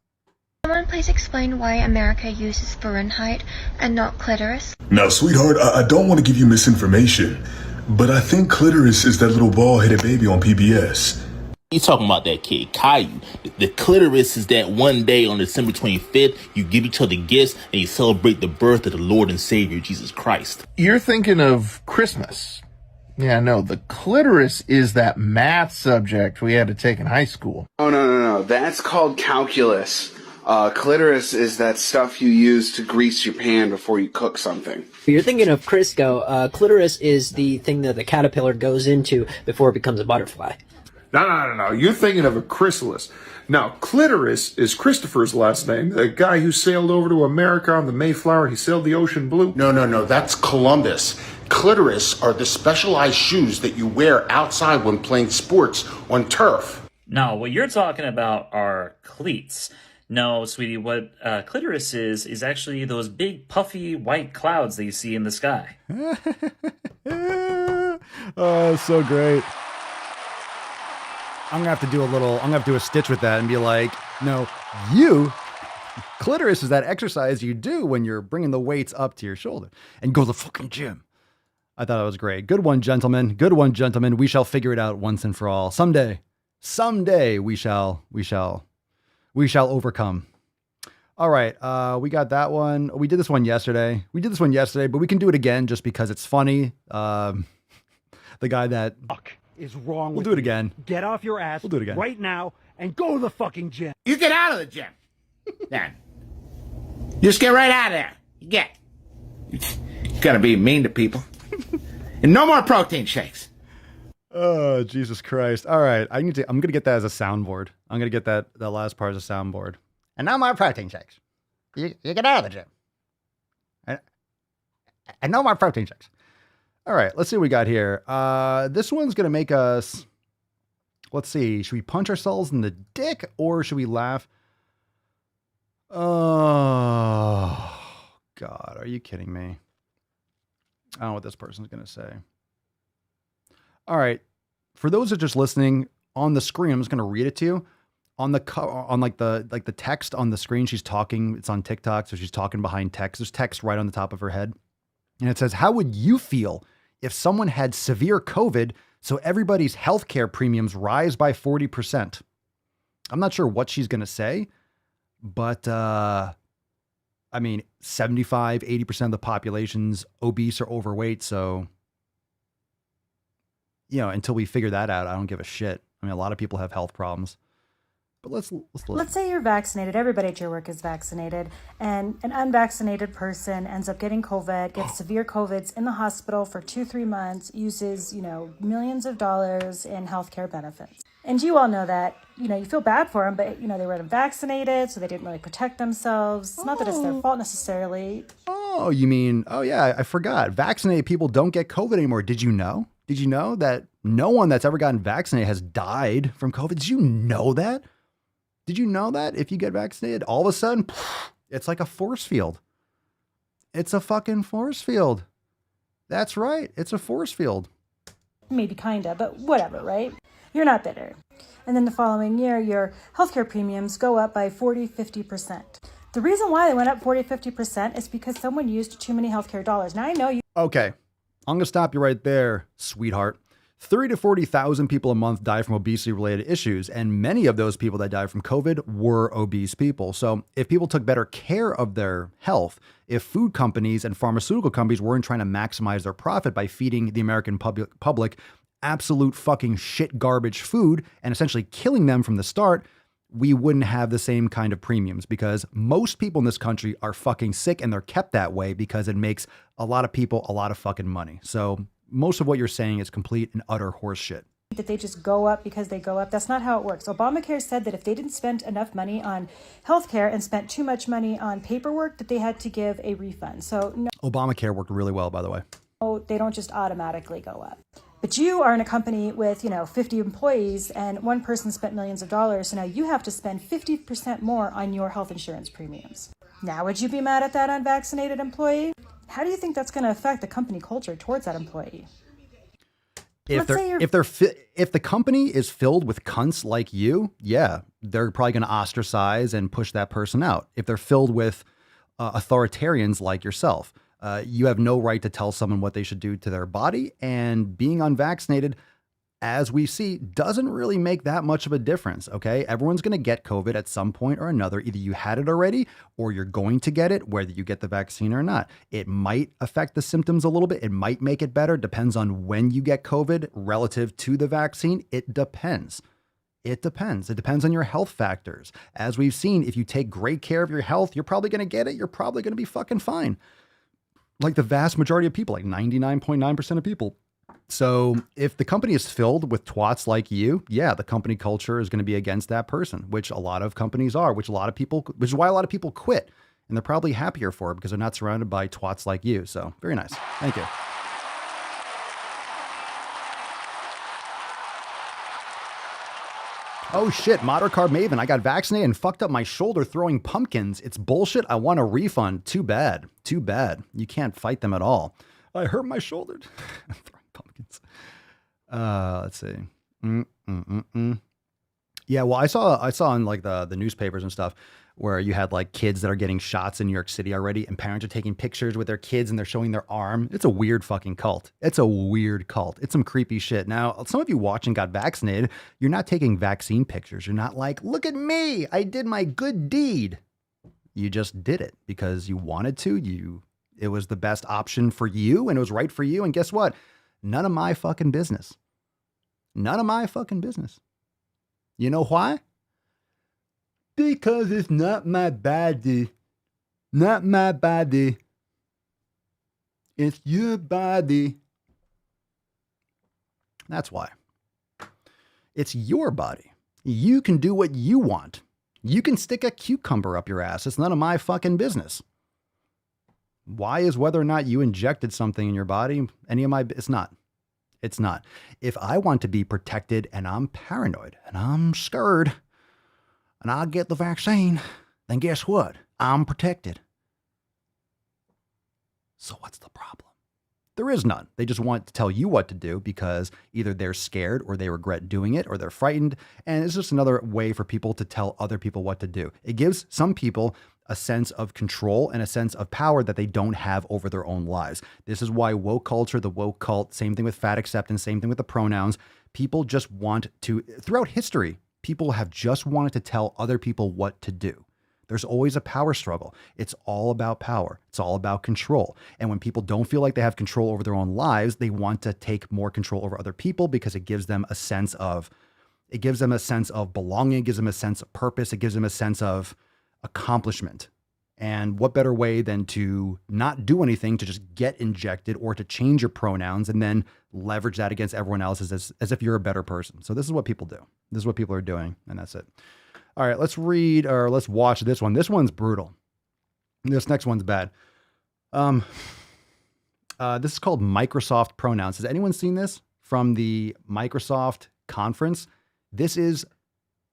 Someone please explain why America uses Fahrenheit and not clitoris? Now, sweetheart, I don't want to give you misinformation, but I think clitoris is that little bald-headed baby on PBS. You talking about that kid, Caillou. The clitoris is that one day on December 25th, you give each other gifts and you celebrate the birth of the Lord and Savior, Jesus Christ. You're thinking of Christmas. Yeah, no, the clitoris is that math subject we had to take in high school. Oh, no. That's called calculus. Clitoris is that stuff you use to grease your pan before you cook something. You're thinking of Crisco. Clitoris is the thing that the caterpillar goes into before it becomes a butterfly. No. You're thinking of a chrysalis. Now, clitoris is Christopher's last name, the guy who sailed over to America on the Mayflower. He sailed the ocean blue. No. That's Columbus. Clitoris are the specialized shoes that you wear outside when playing sports on turf. No, what you're talking about are cleats. No, sweetie, what clitoris is actually those big puffy white clouds that you see in the sky. Oh, so great. I'm gonna have to do a stitch with that and be like, no, clitoris is that exercise you do when you're bringing the weights up to your shoulder and go to the fucking gym. I thought that was great. Good one, gentlemen. Good one, gentlemen. We shall figure it out once and for all. Someday we shall overcome. All right. We got that one. We did this one yesterday. But we can do it again just because it's funny. The guy that is wrong. We'll do it again. Get off your ass. We'll do it again right now and go to the fucking gym. You get out of the gym. Then. Just get right out of there. You get. You gotta be mean to people. And no more protein shakes. Oh, Jesus Christ. All right. I'm going to get that as a soundboard. I'm going to get that last part as a soundboard. And no more protein shakes. You get out of the gym. And no more protein shakes. All right. Let's see what we got here. This one's going to make us, let's see. Should we punch ourselves in the dick or should we laugh? Oh, God. Are you kidding me? I don't know what this person's going to say. All right. For those that are just listening on the screen, I'm just going to read it to you. On the the text on the screen, she's talking. It's on TikTok, so she's talking behind text. There's text right on the top of her head. And it says, how would you feel if someone had severe COVID so everybody's healthcare premiums rise by 40%? I'm not sure what she's going to say, but I mean, 75, 80% of the population's obese or overweight. So, until we figure that out, I don't give a shit. I mean, a lot of people have health problems. But let's say you're vaccinated. Everybody at your work is vaccinated. And an unvaccinated person ends up getting COVID, gets severe COVIDs in the hospital for 2-3 months, uses, millions of dollars in healthcare benefits. And you all know that, you feel bad for them, but, they were unvaccinated, so they didn't really protect themselves. It's not that it's their fault necessarily. Oh, you mean, oh yeah, I forgot. Vaccinated people don't get COVID anymore. Did you know? Did you know that no one that's ever gotten vaccinated has died from COVID? Did you know that? Did you know that if you get vaccinated, all of a sudden, it's like a force field. It's a fucking force field. That's right. It's a force field. Maybe kinda, but whatever, right? You're not bitter. And then the following year, your healthcare premiums go up by 40-50%. The reason why they went up 40-50% is because someone used too many healthcare dollars. Now I know you. Okay. I'm going to stop you right there, sweetheart. 30 to 40,000 people a month die from obesity-related issues, and many of those people that died from COVID were obese people. So if people took better care of their health, if food companies and pharmaceutical companies weren't trying to maximize their profit by feeding the American public absolute fucking shit garbage food and essentially killing them from the start, we wouldn't have the same kind of premiums, because most people in this country are fucking sick and they're kept that way because it makes a lot of people a lot of fucking money. So most of what you're saying is complete and utter horse shit. That they just go up because they go up. That's not how it works. Obamacare said that if they didn't spend enough money on healthcare and spent too much money on paperwork, that they had to give a refund. So no, Obamacare worked really well, by the way. they don't just automatically go up. But you are in a company with, 50 employees and one person spent millions of dollars. So now you have to spend 50% more on your health insurance premiums. Now, would you be mad at that unvaccinated employee? How do you think that's going to affect the company culture towards that employee? If the company is filled with cunts like you, yeah, they're probably going to ostracize and push that person out. If they're filled with authoritarians like yourself, you have no right to tell someone what they should do to their body. And being unvaccinated, as we see, doesn't really make that much of a difference, okay? Everyone's going to get COVID at some point or another. Either you had it already or you're going to get it, whether you get the vaccine or not. It might affect the symptoms a little bit. It might make it better. Depends on when you get COVID relative to the vaccine. It depends. It depends. It depends on your health factors. As we've seen, if you take great care of your health, you're probably going to get it. You're probably going to be fucking fine. Like the vast majority of people, like 99.9% of people. So if the company is filled with twats like you, yeah, the company culture is going to be against that person, which a lot of companies are, which is why a lot of people quit. And they're probably happier for it because they're not surrounded by twats like you. So very nice. Thank you. Oh shit, Motorcar Maven, I got vaccinated and fucked up my shoulder throwing pumpkins. It's bullshit. I want a refund. Too bad. Too bad. You can't fight them at all. I hurt my shoulder. Pumpkins. Let's see. Yeah, well, I saw in like the newspapers and stuff where you had like kids that are getting shots in New York City already, and parents are taking pictures with their kids and they're showing their arm. It's a weird fucking cult. It's a weird cult. It's some creepy shit. Now, some of you watching got vaccinated. You're not taking vaccine pictures. You're not like, look at me, I did my good deed. You just did it because you wanted to. It was the best option for you and it was right for you. And guess what? None of my fucking business. None of my fucking business. You know why? Because it's not my body. Not my body. It's your body. That's why. It's your body. You can do what you want. You can stick a cucumber up your ass. It's none of my fucking business. Why is whether or not you injected something in your body any of my... It's not. It's not. If I want to be protected and I'm paranoid and I'm scared and I get the vaccine, then guess what? I'm protected. So what's the problem? There is none. They just want to tell you what to do because either they're scared or they regret doing it or they're frightened. And it's just another way for people to tell other people what to do. It gives some people a sense of control and a sense of power that they don't have over their own lives. This is why woke culture, the woke cult, same thing with fat acceptance, same thing with the pronouns. People just want to, throughout history, people have just wanted to tell other people what to do. There's always a power struggle. It's all about power. It's all about control. And when people don't feel like they have control over their own lives, they want to take more control over other people because it gives them a sense of belonging. It gives them a sense of purpose. It gives them a sense of accomplishment. And what better way than to not do anything, to just get injected or to change your pronouns and then leverage that against everyone else as if you're a better person. So this is what people do. This is what people are doing. And that's it. All right, let's watch this one. This one's brutal. This next one's bad. This is called Microsoft pronouns. Has anyone seen this from the Microsoft conference? This is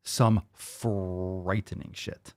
some frightening shit.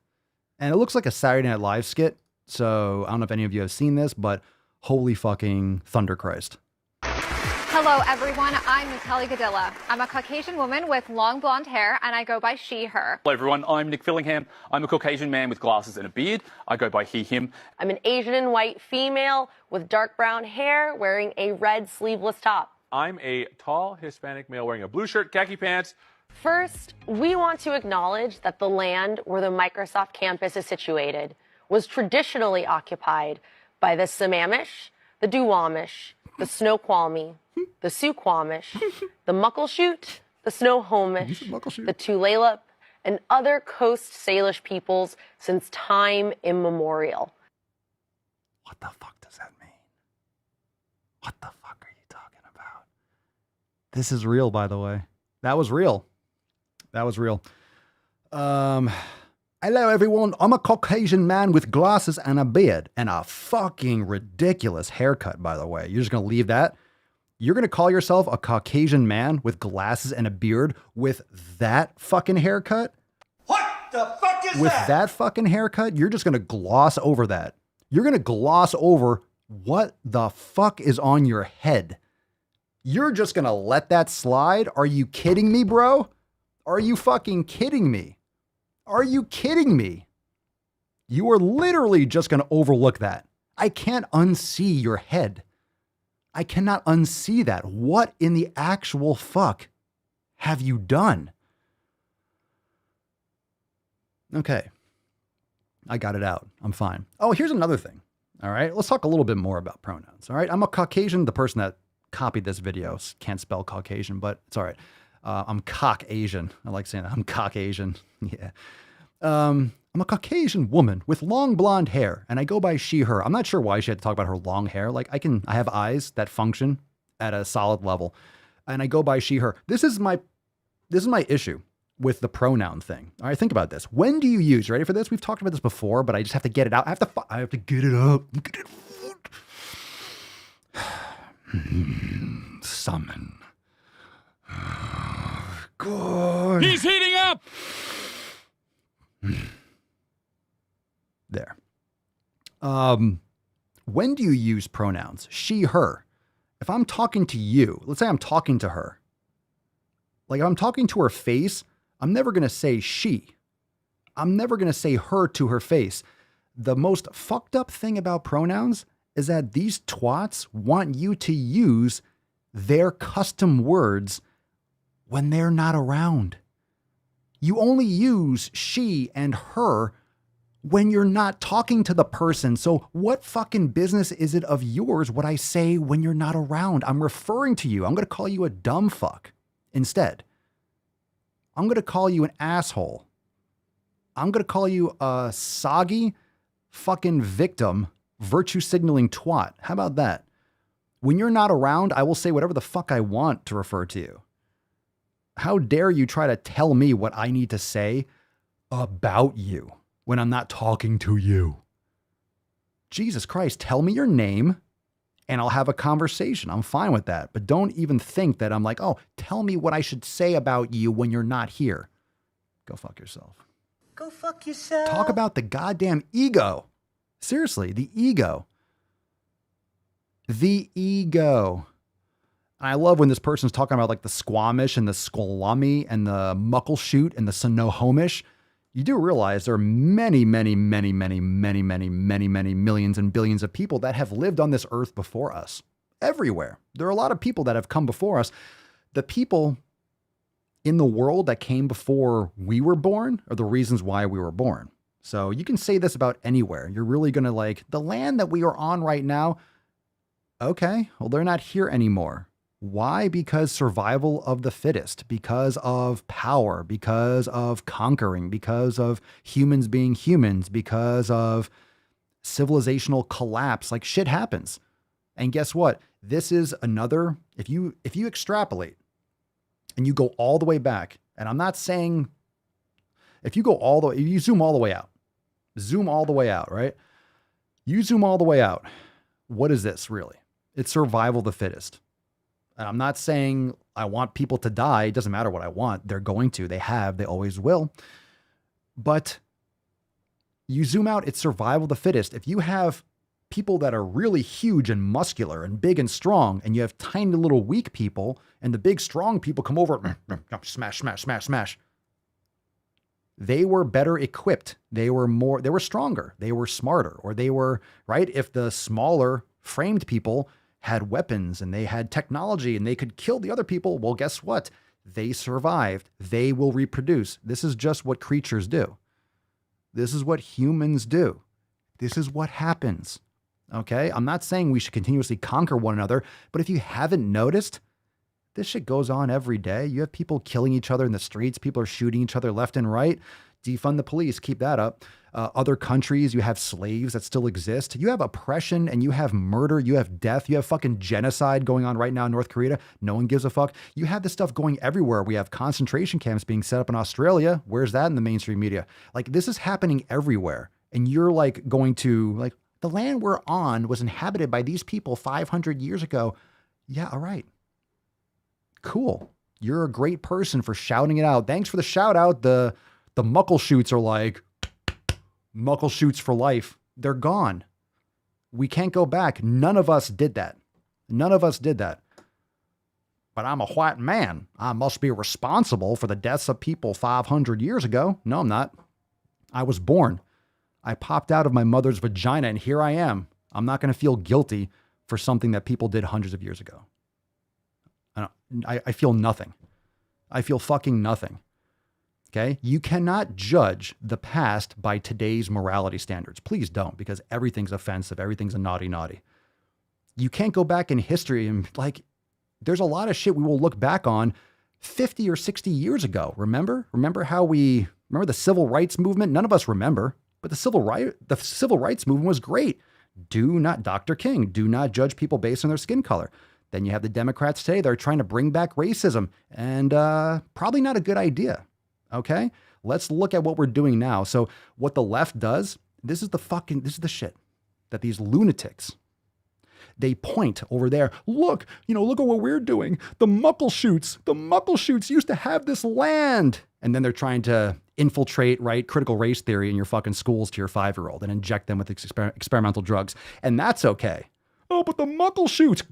And it looks like a Saturday Night Live skit. So I don't know if any of you have seen this, but holy fucking thunder Christ. Hello, everyone. I'm Natalie Gadilla. I'm a Caucasian woman with long blonde hair, and I go by she, her. Hello, everyone. I'm Nick Fillingham. I'm a Caucasian man with glasses and a beard. I go by he, him. I'm an Asian and white female with dark brown hair wearing a red sleeveless top. I'm a tall Hispanic male wearing a blue shirt, khaki pants. First, we want to acknowledge that the land where the Microsoft campus is situated was traditionally occupied by the Sammamish, the Duwamish, the Snoqualmie, the Suquamish, the Muckleshoot, the Snohomish, the Tulalip, and other Coast Salish peoples since time immemorial. What the fuck does that mean? What the fuck are you talking about? This is real, by the way. That was real. That was real. Hello, everyone. I'm a Caucasian man with glasses and a beard and a fucking ridiculous haircut, by the way. You're just going to leave that? You're going to call yourself a Caucasian man with glasses and a beard with that fucking haircut? What the fuck is With that? that fucking haircut, you're just going to gloss over that. You're going to gloss over what the fuck is on your head. You're just going to let that slide? Are you kidding me, bro? Are you fucking kidding me? Are you kidding me? You are literally just going to overlook that. I can't unsee your head. I cannot unsee that. What in the actual fuck have you done? Okay. I got it out. I'm fine. Oh, here's another thing. All right. Let's talk a little bit more about pronouns. All right. I'm a Caucasian. The person that copied this video can't spell Caucasian, but it's all right. I'm Caucasian. I like saying that. I'm Caucasian. Yeah. I'm a Caucasian woman with long blonde hair, and I go by she, her. I'm not sure why she had to talk about her long hair. Like I have eyes that function at a solid level, and I go by she, her. This is my issue with the pronoun thing. All right, think about this. When do you use, ready for this? We've talked about this before, but I just have to get it out. I have to get it up. Summon. God. He's heating up! There. When do you use pronouns? She, her. If I'm talking to you, let's say I'm talking to her. Like if I'm talking to her face, I'm never going to say she. I'm never going to say her to her face. The most fucked up thing about pronouns is that these twats want you to use their custom words when they're not around. You only use she and her when you're not talking to the person. So what fucking business is it of yours what I say when you're not around? I'm referring to you. I'm going to call you a dumb fuck instead. I'm going to call you an asshole. I'm going to call you a soggy fucking victim, virtue signaling twat. How about that? When you're not around, I will say whatever the fuck I want to refer to you. How dare you try to tell me what I need to say about you when I'm not talking to you? Jesus Christ, tell me your name and I'll have a conversation. I'm fine with that. But don't even think that I'm like, oh, tell me what I should say about you when you're not here. Go fuck yourself. Go fuck yourself. Talk about the goddamn ego. Seriously, the ego. The ego. I love when this person's talking about like the Squamish and the Squalummy and the Muckleshoot and the Snohomish. You do realize there are many, many, many, many, many, many, many, many millions and billions of people that have lived on this earth before us. Everywhere. There are a lot of people that have come before us. The people in the world that came before we were born are the reasons why we were born. So you can say this about anywhere. You're really going to like the land that we are on right now. Okay, well, they're not here anymore. Why? Because survival of the fittest, because of power, because of conquering, because of humans being humans, because of civilizational collapse. Like shit happens. And guess what? This is another, if you extrapolate and you go all the way back, and I'm not saying, if you zoom all the way out, right? You zoom all the way out. What is this really? It's survival of the fittest. And I'm not saying I want people to die. It doesn't matter what I want. They're going to. They have. They always will. But you zoom out, it's survival of the fittest. If you have people that are really huge and muscular and big and strong, and you have tiny little weak people, and the big strong people come over, smash, smash, smash, smash. They were better equipped. They were stronger. They were smarter, or they were, right? If the smaller framed people had weapons and they had technology and they could kill the other people, well, guess what? They survived. They will reproduce. This is just what creatures do. This is what humans do. This is what happens. Okay. I'm not saying we should continuously conquer one another, but if you haven't noticed, this shit goes on every day. You have people killing each other in the streets. People are shooting each other left and right. Defund the police. Keep that up. Other countries, you have slaves that still exist. You have oppression and you have murder. You have death. You have fucking genocide going on right now in North Korea. No one gives a fuck. You have this stuff going everywhere. We have concentration camps being set up in Australia. Where's that in the mainstream media? Like, this is happening everywhere. And you're like going to like, the land we're on was inhabited by these people 500 years ago. Yeah, all right. Cool. You're a great person for shouting it out. Thanks for the shout out. The Muckleshoots are like, Muckleshoots for life. They're gone. We can't go back. None of us did that. None of us did that. But I'm a white man. I must be responsible for the deaths of people 500 years ago. No, I'm not. I was born. I popped out of my mother's vagina and here I am. I'm not going to feel guilty for something that people did hundreds of years ago. I feel nothing. I feel fucking nothing. Okay. You cannot judge the past by today's morality standards. Please don't, because everything's offensive. Everything's a naughty, naughty. You can't go back in history and like, there's a lot of shit we will look back on 50 or 60 years ago. Remember the civil rights movement? None of us remember, but the civil rights movement was great. Dr. King, do not judge people based on their skin color. Then you have the Democrats today. They're trying to bring back racism and probably not a good idea. Okay, let's look at what we're doing now. So what the left does, this is the shit that these lunatics, they point over there. Look at what we're doing. The Muckleshoots used to have this land. And then they're trying to infiltrate, right, critical race theory in your fucking schools to your 5-year-old and inject them with experimental drugs. And that's okay. Oh, but the Muckleshoots.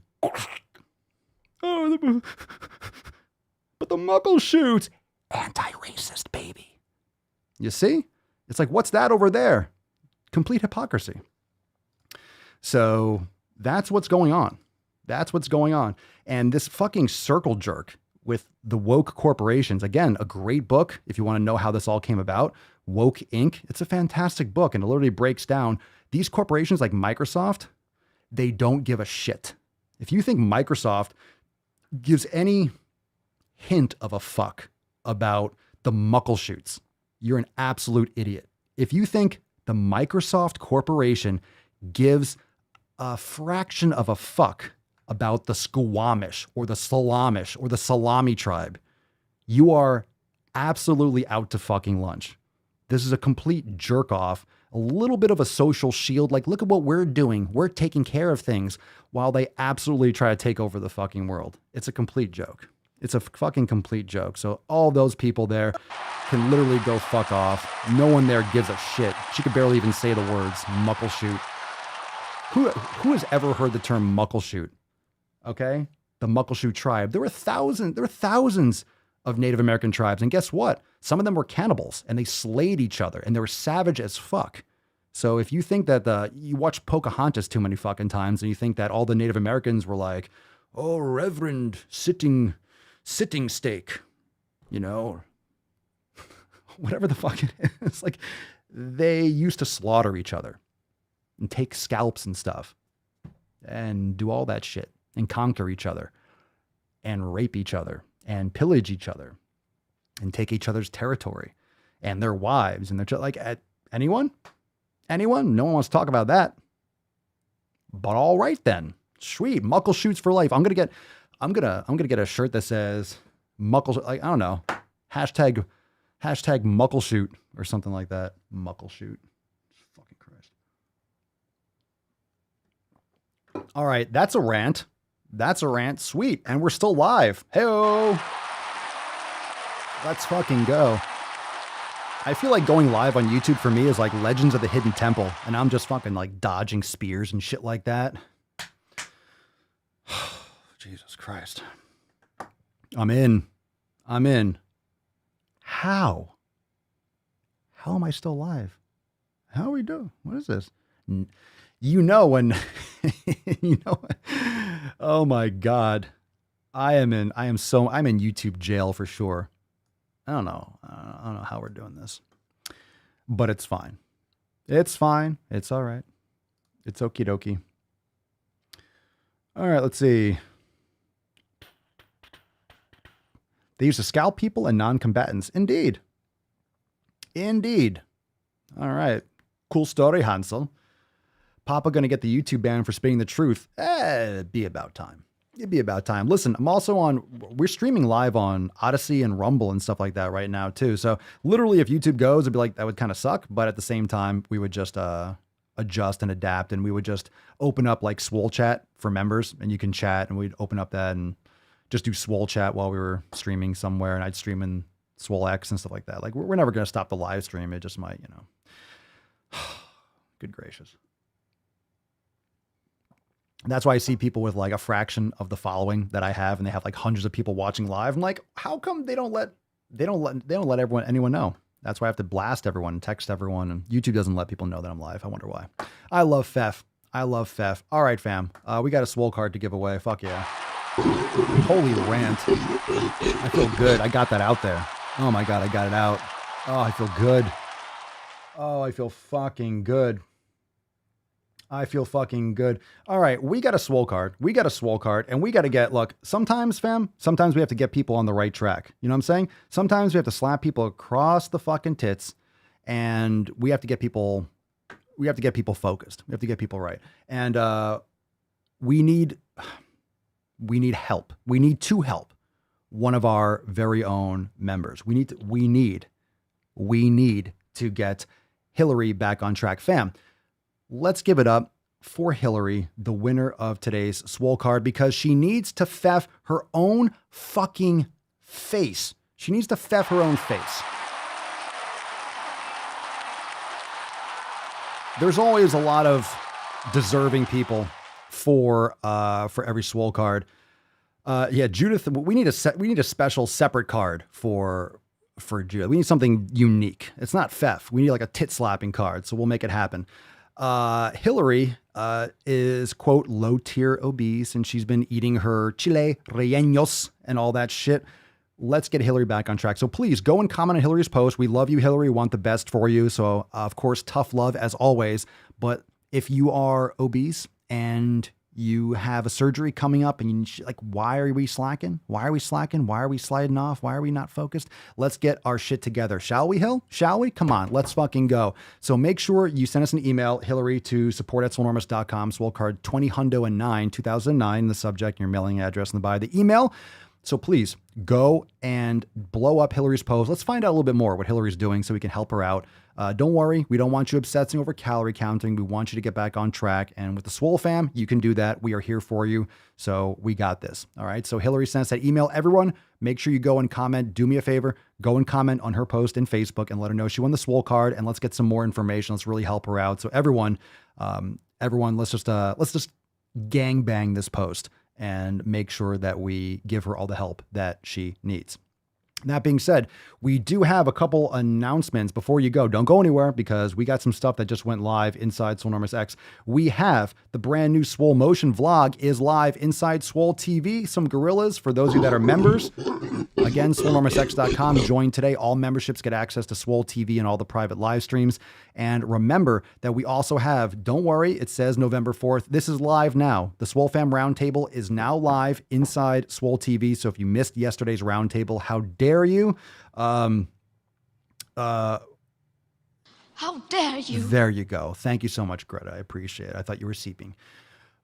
Oh, but the Muckleshoots. Anti-racist, baby. You see? It's like, what's that over there? Complete hypocrisy. So that's what's going on. That's what's going on. And this fucking circle jerk with the woke corporations, again, a great book if you want to know how this all came about, Woke Inc. It's a fantastic book and it literally breaks down these corporations like Microsoft, they don't give a shit. If you think Microsoft gives any hint of a fuck about the Muckleshoots, you're an absolute idiot. If you think the Microsoft Corporation gives a fraction of a fuck about the Squamish or the Salamish or the Salami tribe, you are absolutely out to fucking lunch. This is a complete jerk off, a little bit of a social shield. Like, look at what we're doing. We're taking care of things while they absolutely try to take over the fucking world. It's a complete joke. It's a fucking complete joke. So all those people there can literally go fuck off. No one there gives a shit. She could barely even say the words Muckleshoot. Who has ever heard the term Muckleshoot? Okay? The Muckleshoot tribe. There were thousands of Native American tribes. And guess what? Some of them were cannibals and they slayed each other and they were savage as fuck. So if you think that you watch Pocahontas too many fucking times and you think that all the Native Americans were like, oh, Reverend sitting steak, whatever the fuck it is. Like, they used to slaughter each other and take scalps and stuff and do all that shit and conquer each other and rape each other and pillage each other and take each other's territory and their wives and their like, anyone? No one wants to talk about that. But all right then, sweet, Muckleshoots for life. I'm gonna get a shirt that says I don't know, hashtag Muckleshoot or something like that. Muckleshoot. Fucking Christ. All right, that's a rant. Sweet. And we're still live. Hey-o. Let's fucking go. I feel like going live on YouTube for me is like Legends of the Hidden Temple, and I'm just fucking like dodging spears and shit like that. Jesus Christ. I'm in. How am I still live? How are we doing? What is this? When, oh my God. I'm in YouTube jail for sure. I don't know how we're doing this, but it's fine. It's fine. It's all right. It's okie dokie. All right, let's see. They used to scalp people and non-combatants. Indeed. Indeed. All right. Cool story, Hansel. Papa going to get the YouTube ban for spitting the truth. It'd be about time. It'd be about time. Listen, I'm also we're streaming live on Odyssey and Rumble and stuff like that right now too. So literally if YouTube goes, it'd be like, that would kind of suck. But at the same time, we would just adjust and adapt, and we would just open up like Swole chat for members, and you can chat, and we'd open up that and just do Swole chat while we were streaming somewhere, and I'd stream in Swole X and stuff like that. Like we're never going to stop the live stream. It just might, good gracious. That's why I see people with like a fraction of the following that I have, and they have like hundreds of people watching live. I'm like, how come they don't let anyone know? That's why I have to blast everyone and text everyone, and YouTube doesn't let people know that I'm live. I wonder why. I love feff. I love feff. All right, fam. We got a Swole card to give away. Fuck yeah. Holy rant. I feel good. I got that out there. Oh my God, I got it out. Oh, I feel good. Oh, I feel fucking good. I feel fucking good. All right, we got a Swole card. We got a Swole card, and we got to get, look, sometimes, fam, sometimes we have to get people on the right track. You know what I'm saying? Sometimes we have to slap people across the fucking tits, and we have to get people focused. We have to get people right. And we need help. We need to help one of our very own members. We need to get Hillary back on track. Fam, let's give it up for Hillary, the winner of today's Swole card, because she needs to feff her own fucking face. She needs to feff her own face. There's always a lot of deserving people for every Swole card. Yeah, Judith, we need a special separate card for Judith. We need something unique. It's not feff. We need like a tit slapping card, so we'll make it happen. Hillary is, quote, low tier obese, and she's been eating her chile rellenos and all that shit. Let's get Hillary back on track. So please go and comment on Hillary's post. We love you, Hillary. We want the best for you. So of course, tough love as always. But if you are obese and you have a surgery coming up and you like, why are we slacking? Why are we slacking? Why are we sliding off? Why are we not focused? Let's get our shit together. Shall we, Hill? Shall we? Come on, let's fucking go. So make sure you send us an email, Hillary, to support@swolenormous.com, Swole card 2009, 2009, in the subject, your mailing address in the bio, the email. So please go and blow up Hillary's post. Let's find out a little bit more what Hillary's doing so we can help her out. Don't worry, we don't want you obsessing over calorie counting. We want you to get back on track. And with the SwoleFam, you can do that. We are here for you. So we got this. All right. So Hillary sent us that email. Everyone, make sure you go and comment. Do me a favor. Go and comment on her post in Facebook and let her know she won the Swole card. And let's get some more information. Let's really help her out. So everyone, let's just gangbang this post and make sure that we give her all the help that she needs. That being said, we do have a couple announcements before you go. Don't go anywhere because we got some stuff that just went live inside SwoleNormous X. We have the brand new Swole Motion vlog is live inside Swole TV. Some gorillas for those of you that are members. Again, SwoleNormousX.com. Join today. All memberships get access to Swole TV and all the private live streams. And remember that we also have, don't worry, it says November 4th. This is live now. The SwoleFam Roundtable is now live inside Swole TV. So if you missed yesterday's Roundtable, how dare you? How dare you? There you go. Thank you so much, Greta. I appreciate it. I thought you were seeping.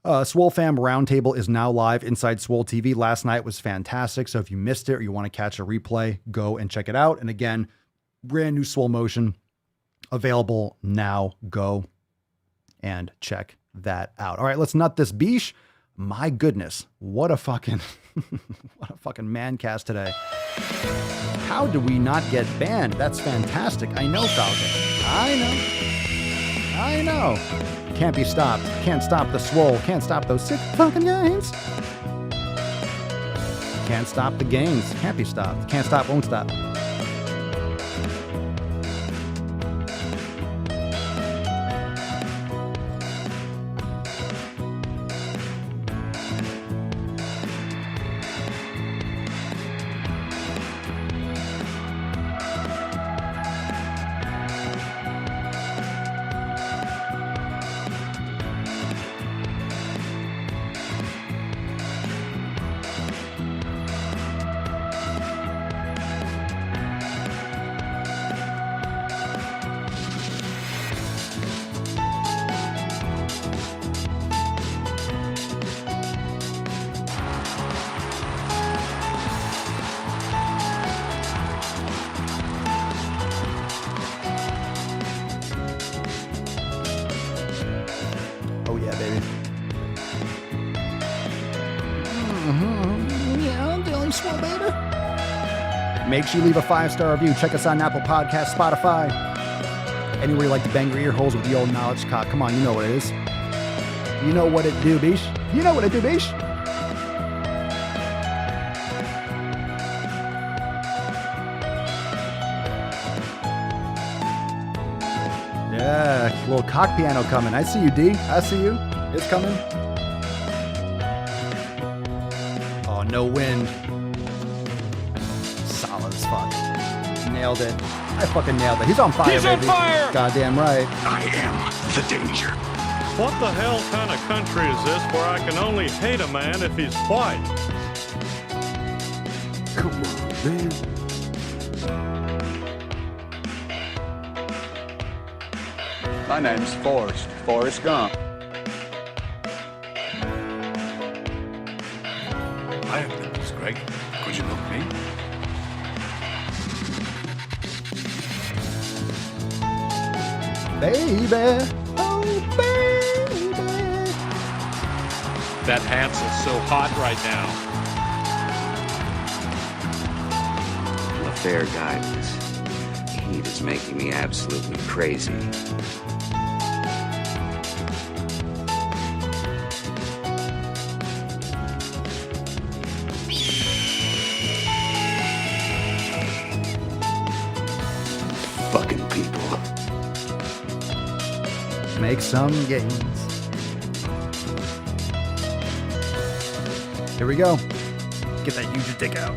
SwoleFam Roundtable is now live inside Swole TV. Last night was fantastic. So if you missed it or you want to catch a replay, go and check it out. And again, brand new Swole Motion available now. Go and check that out. All right, let's nut this beesh. My goodness, what a fucking man cast today. How do we not get banned? That's fantastic. I know, Falcon. I know. Can't be stopped. Can't stop the Swole. Can't stop those sick fucking gains. Can't stop the gains. Can't be stopped. Can't stop, won't stop. go, baby. Make sure you leave a 5-star review. Check us out on Apple Podcasts, Spotify. Anywhere you like to bang your ear holes with the old knowledge cock. Come on, you know what it is. You know what it do, bish. You know what it do, bish. Yeah, little cock piano coming. I see you, D. I see you. It's coming. Oh, no wind. Solid as fuck. Nailed it. I fucking nailed it. He's on fire, He's baby. on fire! Goddamn right. I am the danger. What the hell kind of country is this where I can only hate a man if he's white? Come on, man. My name's Forrest Gump. I think it's great. Could you milk me? Baby. Oh, baby. That Hansel's so hot right now. The fair guidance. Heat is making me absolutely crazy. Fucking people. Make some gains. Here we go. Get that huge dick out.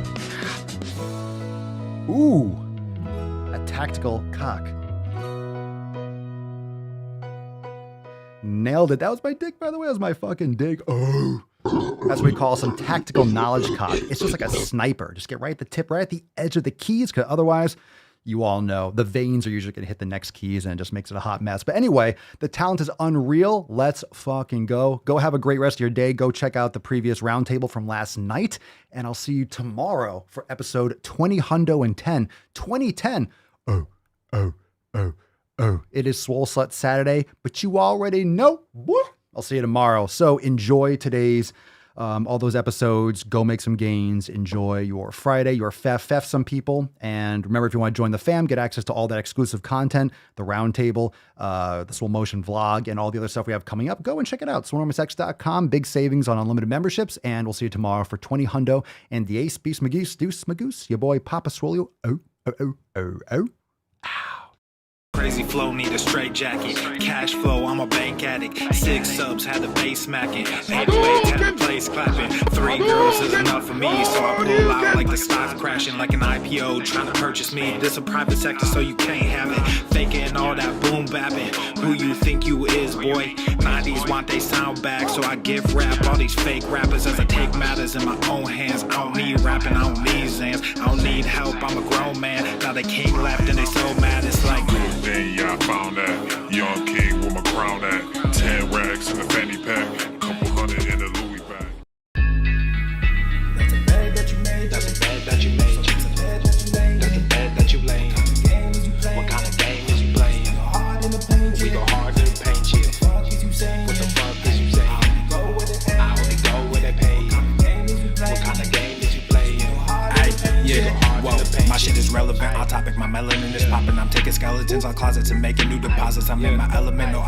Ooh. A tactical cock. Nailed it. That was my dick, by the way. That was my fucking dick. Oh. That's what we call some tactical knowledge cock. It's just like a sniper. Just get right at the tip, right at the edge of the keys, because otherwise, you all know the veins are usually going to hit the next keys and it just makes it a hot mess. But anyway, the talent is unreal. Let's fucking go. Go have a great rest of your day. Go check out the previous roundtable from last night. And I'll see you tomorrow for episode 2010. 2010. Oh. It is Swole Slut Saturday, but you already know. I'll see you tomorrow. So enjoy today's all those episodes. Go make some gains. Enjoy your Friday, your feff some people. And remember, if you want to join the fam, get access to all that exclusive content, the roundtable, the Swole Motion vlog, and all the other stuff we have coming up. Go and check it out. SwoleNormusX.com. Big savings on unlimited memberships. And we'll see you tomorrow for 20 hundo and the ace, beast, magoose, deuce, magoose. Your boy, Papa Swole. Oh. Crazy flow, need a straight jacket. Cash flow, I'm a bank addict. 6 subs, had the bass smacking. 808, had the place clapping. 3 girls is enough for me, so I pull out like the stock crashing, like an IPO trying to purchase me. This a private sector, so you can't have it. Faking all that boom bapping. Who you think you is, boy? 90s want they sound back, so I give rap all these fake rappers as I take matters in my own hands. I don't need rapping, I don't need Zans. I don't need help, I'm a grown man. Now they king left and they so mad, it's like. Then yeah, I found that young king with my crown at 10 racks in the fanny pack, couple hundred in the Louis bag. That's a bed that you made. That's a bed that you made. That's a bed that you made. That's a bed that you laid. What kind of game is you playing? We go hard in the paint, yeah. What the fuck is you saying? I only go where they pay. What kind of game is you playing? Yeah, whoa, my shit is relevant. On topic, my melanin is popping. I'm taking skeletons on closets and making new deposits. I'm in my element, no